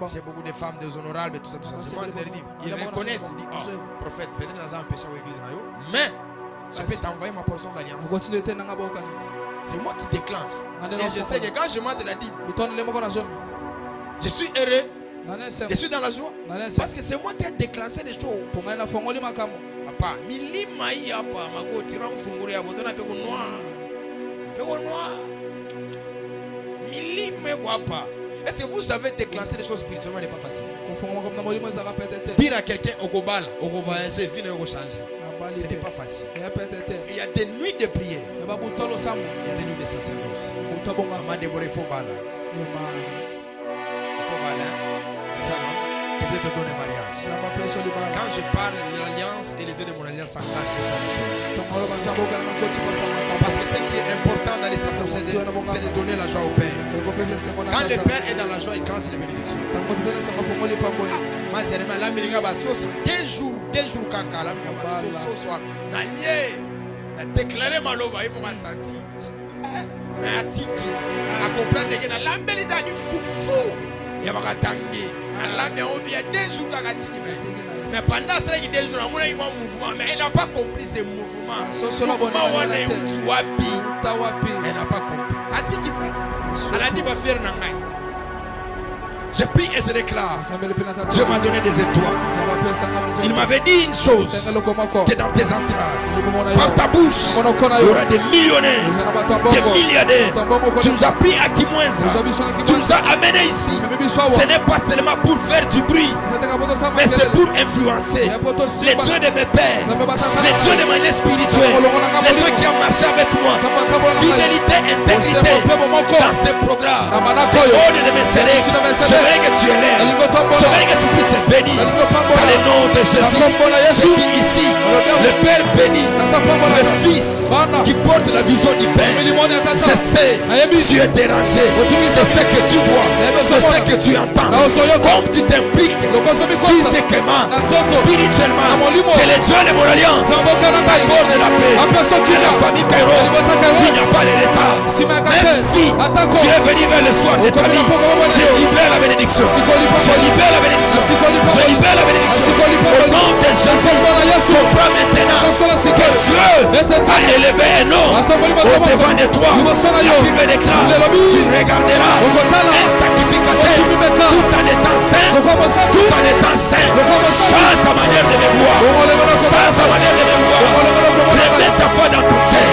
J'ai beaucoup de femmes déshonorables et tout ça. Je mange leur dîme. Ils reconnaissent. Ils disent, oh, prophète, peut-être dans un péché ou église. Mais je peux t'envoyer ma portion d'alliance. C'est moi qui déclenche. Et je sais que quand je mange la dîme, je suis heureux. Je suis dans la joie. Parce que c'est moi qui ai déclenché les choses. Papa, milima hapa magoti ramfunguri hapo tena peko noir. Milima kwa hapa. Est-ce que vous savez déclencher les choses spirituellement n'est pas facile. Dire à quelqu'un okobala, okovayager, vine changer. Ce n'est pas facile. Il y a des nuits de prière. Il y a des nuits de sacerdoce. Il faut bala. C'est ça, non? Que Dieu te donne un mariage. Quand je parle de l'alliance et le Dieu de mon alliance s'engage pour faire les choses. Parce que ce qui est important dans les sacerdoces, c'est de donner la joie au Père. Quand le Père est dans la joie, il lance les bénédictions. Moi, j'ai remarqué la milinga basosi 2 jours kaka la milinga basosi soir. Na déclaré maloba, il m'a senti. Na titi, à comprendre que na lambeli da du foufou. Il y a bakatangi. Mais pendant ça, il y a 2 jours, il y a un mouvement. Mais il n'a pas compris ce mouvement. Elle n'a pas compris. Elle a dit, va faire un. Je prie et je déclare. Dieu m'a donné des étoiles. Il m'avait dit une chose. Que dans tes entrailles, par ta bouche, il y aura des millionnaires, des milliardaires. Tu nous as pris à Kimwenza. Tu nous as amenés ici. Ce n'est pas seulement pour faire du bruit, mais c'est pour influencer les dieux de mes pères, les dieux de mon spirituel, les dieux qui ont marché avec moi. Fidélité, intégrité dans ce programme. De mes séries. Je veux que tu es là. Je veux que tu puisses bénir. Dans le nom de Jésus. Je dis ici, le Père bénit le Fils qui porte la vision du Père. Je sais, tu es dérangé. C'est ce que tu vois. C'est ce que tu entends. Comme tu t'impliques physiquement, spirituellement, que les dieux de mon alliance t'accordent la paix. Et la famille Cairo, il n'y a pas de retard. Même si tu es venu vers le soir de ta vie, je libère la bénédiction. Je libère la bénédiction. Je libère la bénédiction. Au nom de Jésus, comprends maintenant que Dieu a élevé un nom au-devant de toi. La Bible déclare, tu regarderas un sacrificateur tout en étant saint, tout en étant saint. Change ta manière de me voir. Change ta manière de me voir. Remets ta foi dans ton cœur.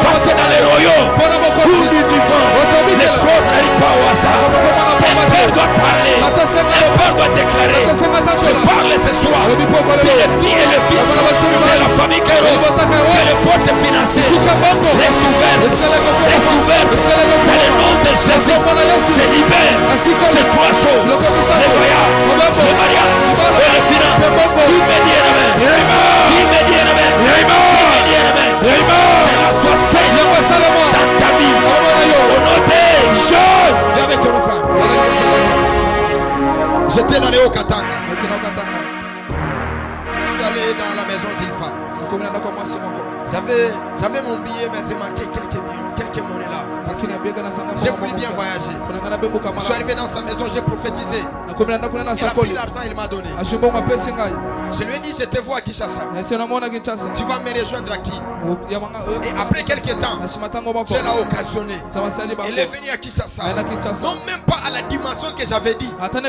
Parce que dans les royaumes où nous vivons, les choses n'arrivent pas au hasard. Un père doit parler. Un père doit déclarer. Je parle ce soir. Si les filles et les fils de la famille Kairos, que les portes financières restent ouvertes. Restent ouvertes. Dans le nom de Jésus, se libère. C'est trois choses. Le voyage, le mariage et les finances. Qui me dit amen? Qui me dit amen? Qui me dit amen? Cela soit fait dans ta vie. Au nom des choses. Viens avec ton frère. J'étais dans les Hauts-Katanga. Je suis allé dans la maison d'une femme. J'avais mon billet, mais j'ai manqué quelques monnaies là. Parce que j'ai voulu bien voyager. Je suis arrivé dans sa maison, j'ai prophétisé. Il a pris l'argent, il m'a donné. Je lui ai dit, je te vois à Kinshasa. Tu vas me rejoindre à qui? Et après quelques temps, Dieu l'a occasionné. Elle est venue à Kinshasa. Non, même pas à la dimension que j'avais dit. Mais elle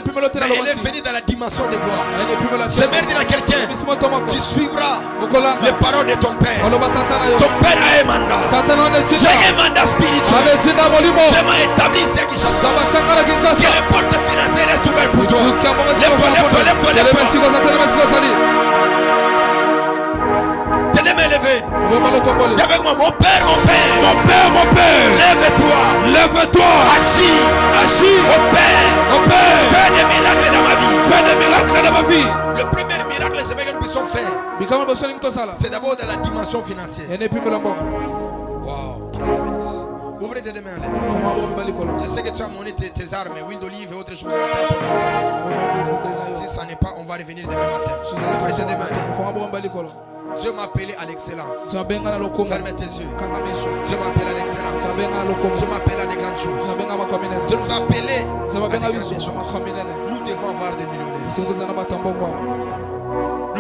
est venue dans la dimension de gloire. J'aimerais dire à quelqu'un, tu suivras les paroles de ton père. Ton père a un mandat. J'ai un mandat spirituel. Je m'ai établi ici à Kinshasa. Que les portes financières restent ouvertes pour toi. Lève-toi. Tes mains levées. Dis avec moi, mon père. Lève-toi. Agis. Mon père. Fais des miracles dans ma vie. Le premier miracle, c'est que nous puissions faire. C'est d'abord dans la dimension financière. Wow, qu'il la bénisse. Ouvrez tes mains. Je sais que tu as monné tes armes, huile d'olive et autres choses. Si ça n'est pas, on va revenir demain matin. Ouvrez tes mains. Dieu m'a appelé à l'excellence. Fermez tes yeux. Dieu m'a appelé à l'excellence. Dieu m'appelle à des grandes choses. Dieu nous a appelés à des grandes choses. Nous devons avoir des millionnaires. Nous devons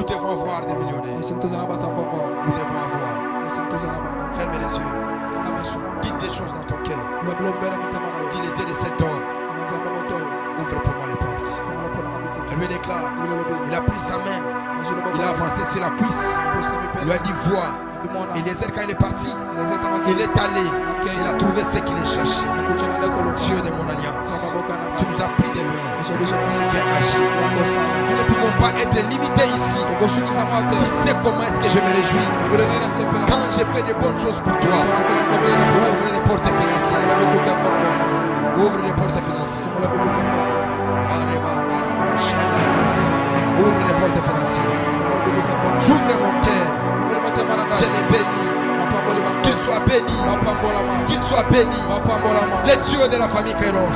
avoir des millionnaires. Nous devons avoir. Fermez les yeux. Dis des choses dans ton cœur. Dis les dieux de cet homme. Ouvre pour moi les portes. Je lui déclare. Il a pris sa main. Il a avancé sur la cuisse. Il lui a dit vois. Et Eliezer, quand il est parti, il est allé. Il a trouvé ce qu'il cherchait. Dieu de mon alliance. Tu nous as pris de loin. Fais agir. Nous ne pouvons pas être limités ici. Tu sais comment est-ce que je me réjouis quand j'ai fait de bonnes choses pour toi. Ouvre les portes financières. Ouvre les portes financières. Ouvre les portes financières. J'ouvre mon cœur. Je les bénis. Qu'il soit béni. Qu'il soit béni. Les dieux de la famille Kairos.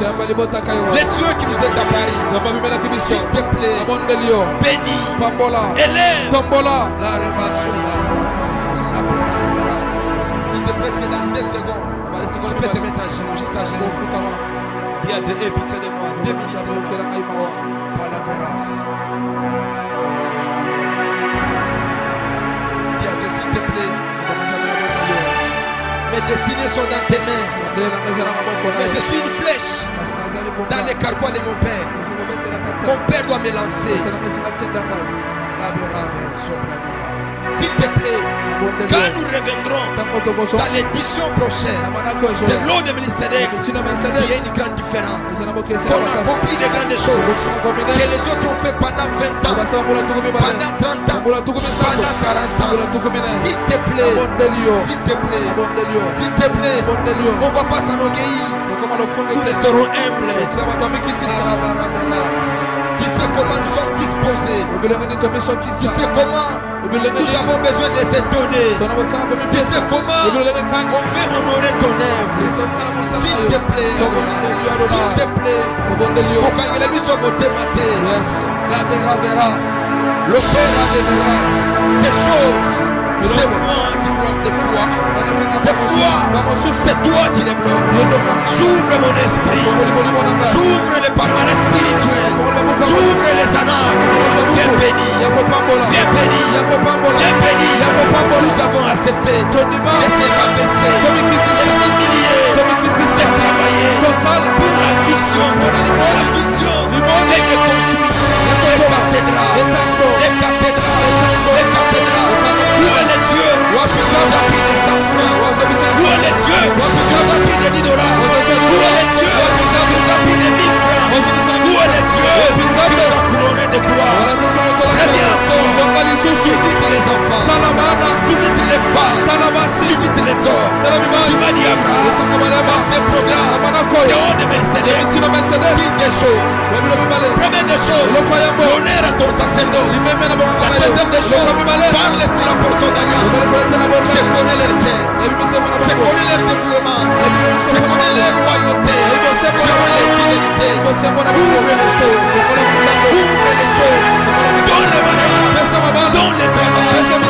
Les dieux qui nous est à Paris. S'il te plaît. Béni. Élève. La rebassoma. S'il te plaît, c'est dans 2 secondes. Tu peux te mettre à genoux, juste à genoux. Dis à Dieu, aie pitié de moi. 2 minutes. Par la vérace. Dis à Dieu, s'il te plaît. Mes destinées sont dans tes mains. Mais je suis une flèche dans les carquois de mon père. Mon père doit me lancer. S'il te plaît, quand nous reviendrons dans l'édition prochaine de l'eau de Melchizedek, il y a une grande différence. Qu'on a accompli de grandes choses que les autres ont fait pendant 20 ans, pendant 30 ans, pendant 40 ans. S'il te plaît, on ne va pas s'enorgueillir. Nous resterons humbles. Tu sais comment nous sommes disposés. Tu sais comment nous avons besoin de ces données. Tu sais comment on veut honorer ton œuvre. S'il te plaît, Adonai. S'il te plaît. Kokangele biso botemate. La veras. Le père de veras. Des choses. C'est moi qui bloque des fois. Des fois, c'est toi qui les bloques. J'ouvre mon esprit. J'ouvre les palmarès spirituels. J'ouvre les annales. Viens béni. Viens béni. Viens béni. Nous avons assez dis des choses. Première des choses, l'honneur à ton sacerdoce. La deuxième des choses, parle sur la portion d'alliance. Je connais leur cœur. Je connais leur dévouement. Je connais leur loyauté. Je connais leur fidélité. Ouvre les choses. Ouvre les choses. Donne le mariage. Donne le travail. Donne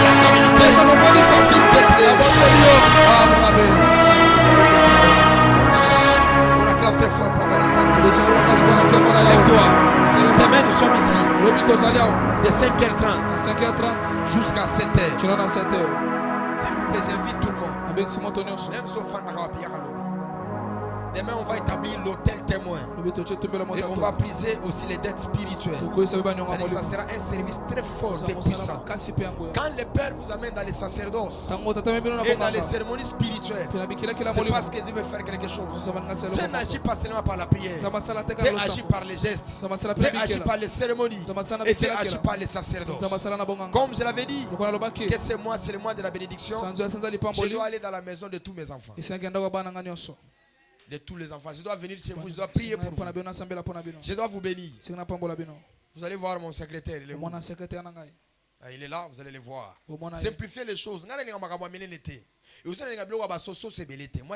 la stabilité. S'il te plaît. On acclame très fort pour le Seigneur. Lève-toi. Demain nous sommes ici. De 5h30 jusqu'à 7h. S'il vous plaît, j'invite tout le monde. Même si on fait demain, on va établir l'hôtel témoin. Et on va briser aussi les dettes spirituelles. Ça sera un service très fort et puissant. Quand le Père vous amène dans les sacerdoces et dans les cérémonies spirituelles, c'est parce que Dieu veut faire quelque chose. Dieu n'agit pas seulement par la prière. Dieu agit par les gestes. Dieu agit par les cérémonies. Et Dieu agit par les sacerdoces. Comme je l'avais dit, que ce mois, c'est le mois de la bénédiction. Je dois aller dans la maison de tous mes enfants. De tous les enfants. Je dois venir chez vous, je dois prier pour vous. Je dois vous bénir. Vous allez voir mon secrétaire. Il est là, vous allez le voir. Simplifier les choses. Moi,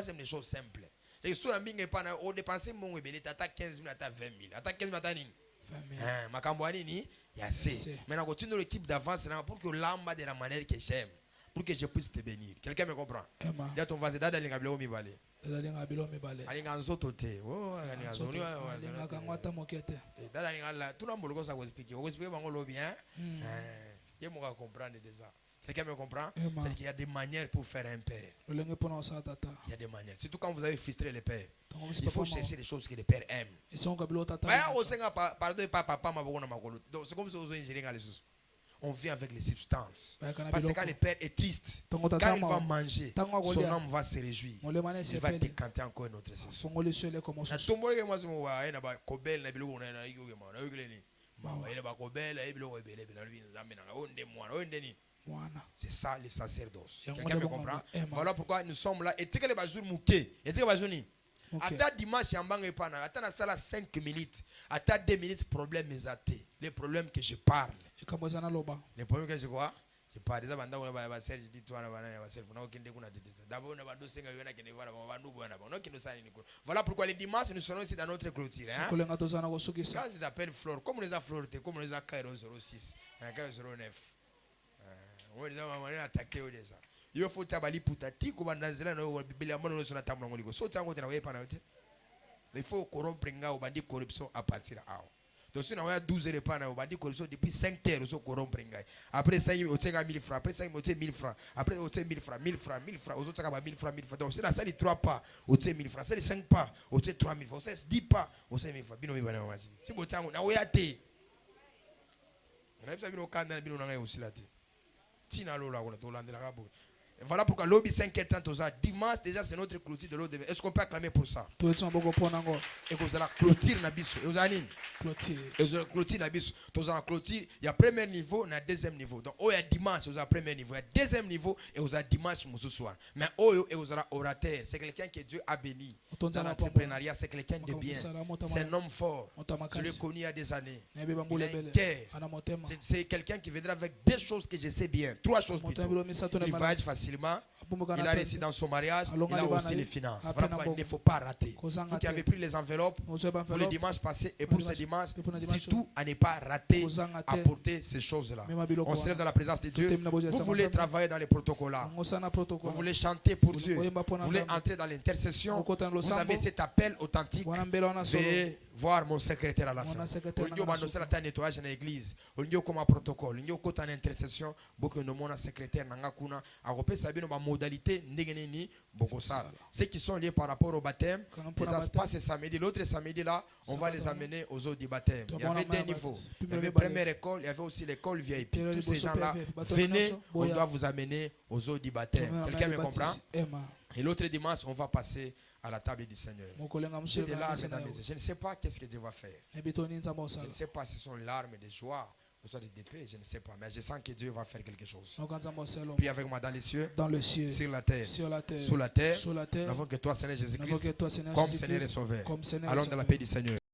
j'aime les choses simples. Les choses on dépense mon 15 000 à 20 000. À 15 000 à 20 000. Maintenant, continue l'équipe d'avance pour que l'âme de la manière que j'aime. Pour que je puisse te bénir. Quelqu'un me comprend? Là, ton voisin, quelqu'un me comprend? C'est qu'il y a des manières pour faire un père. Il y a des manières. Surtout quand vous avez frustré le père. Il faut chercher les choses que le père aime. C'est comme si vous ingérez les choses. On vient avec les substances. Parce que quand le père est triste, quand il va manger, son âme va se réjouir. Il va décanter encore une autre saison. C'est ça les sacerdoces. Quelqu'un me comprend? Voilà pourquoi nous sommes là. Et tu sais que les bajous mouqués. Et tu sais que à dimanche, à 5 minutes, à 2 minutes, problème mes athées. Les problèmes que je parle. Les problèmes que je vois, je parle. Voilà pourquoi les dimanches, nous serons ici dans notre clôture. Quand je t'appelle Flore, comme on les a flirté, comme on les a 06, 09. On les a attaqués au désert. Il faut il faut corrompre corruption à partir de là. Donc si on a 12 repas, on va dire corruption depuis 5 heures, on corrompre. Après ça, on a 1000 francs. Après ça, on a 1000 francs. Après, on a 1000 francs, 1000 francs, 1000 francs. On a 1000 francs, 1000 francs. Donc si on a 3 pas, on a 1000 francs. Si on a 5 pas, on a 3000 francs. Si on a 10 pas, on a 1000 francs. Si on a 1000 francs. Voilà pourquoi lobby 5h30 dimanche déjà c'est notre clôture de l'eau. Est-ce qu'on peut acclamer pour ça? Et que vous allez clôture nabiso. Et vous allez clôture nabiso. Vous allez clôture. Il y a premier niveau, il y a deuxième niveau. Donc il y a dimanche, vous avez premier niveau, il y a deuxième niveau et vous avez dimanche ce soir. Mais et vous allez orateur, c'est quelqu'un que Dieu a béni. Dans l'entrepreneuriat, c'est quelqu'un de bien. C'est un homme fort. Je l'ai connu il y a des années. Il a une guerre. C'est quelqu'un qui viendra avec deux choses que je sais bien. 3 choses plutôt. Il va être facile. Il a réussi dans son mariage, il a aussi les finances. Voilà pourquoi il ne faut pas rater. Vous qui avez pris les enveloppes pour le dimanche passé et pour ce dimanche, surtout à ne pas rater, apporter ces choses-là. On se lève dans la présence de Dieu. Vous voulez travailler dans les protocoles là. Vous voulez chanter pour Dieu. Vous voulez entrer dans l'intercession. Vous avez cet appel authentique. Veuillez voir mon secrétaire à la fin. On va annoncer la nettoyage dans l'église. On va comme un protocole. On va en intercession. Beaucoup de mon secrétaire n'angakuna. A repérer sabino ma modalité n'engeneni bokosala. Ceux qui sont liés par rapport au baptême, ça se passe samedi. L'autre samedi là, on va les amener aux eaux du baptême. Il y avait 2 niveaux. Il y avait première école, il y avait aussi l'école VIP. Tous ces gens-là, venez, on doit vous amener aux eaux du baptême. Quelqu'un me comprend? Et l'autre dimanche, on va passer à la table du Seigneur. Je ne sais pas qu'est-ce que Dieu va faire. Je ne sais pas si ce sont larmes de joie Besoin de paix, je ne sais pas, mais je sens que Dieu va faire quelque chose. Prie Prie avec moi dans les cieux, dans le ciel, sur la terre, sur la terre, sous la terre. sous la terre. Nous avons que toi, Seigneur Nous avons Jésus-Christ, que toi, Seigneur comme Jésus-Christ, Seigneur et Sauveur. comme Seigneur et Allons dans la Sauveur. paix du Seigneur.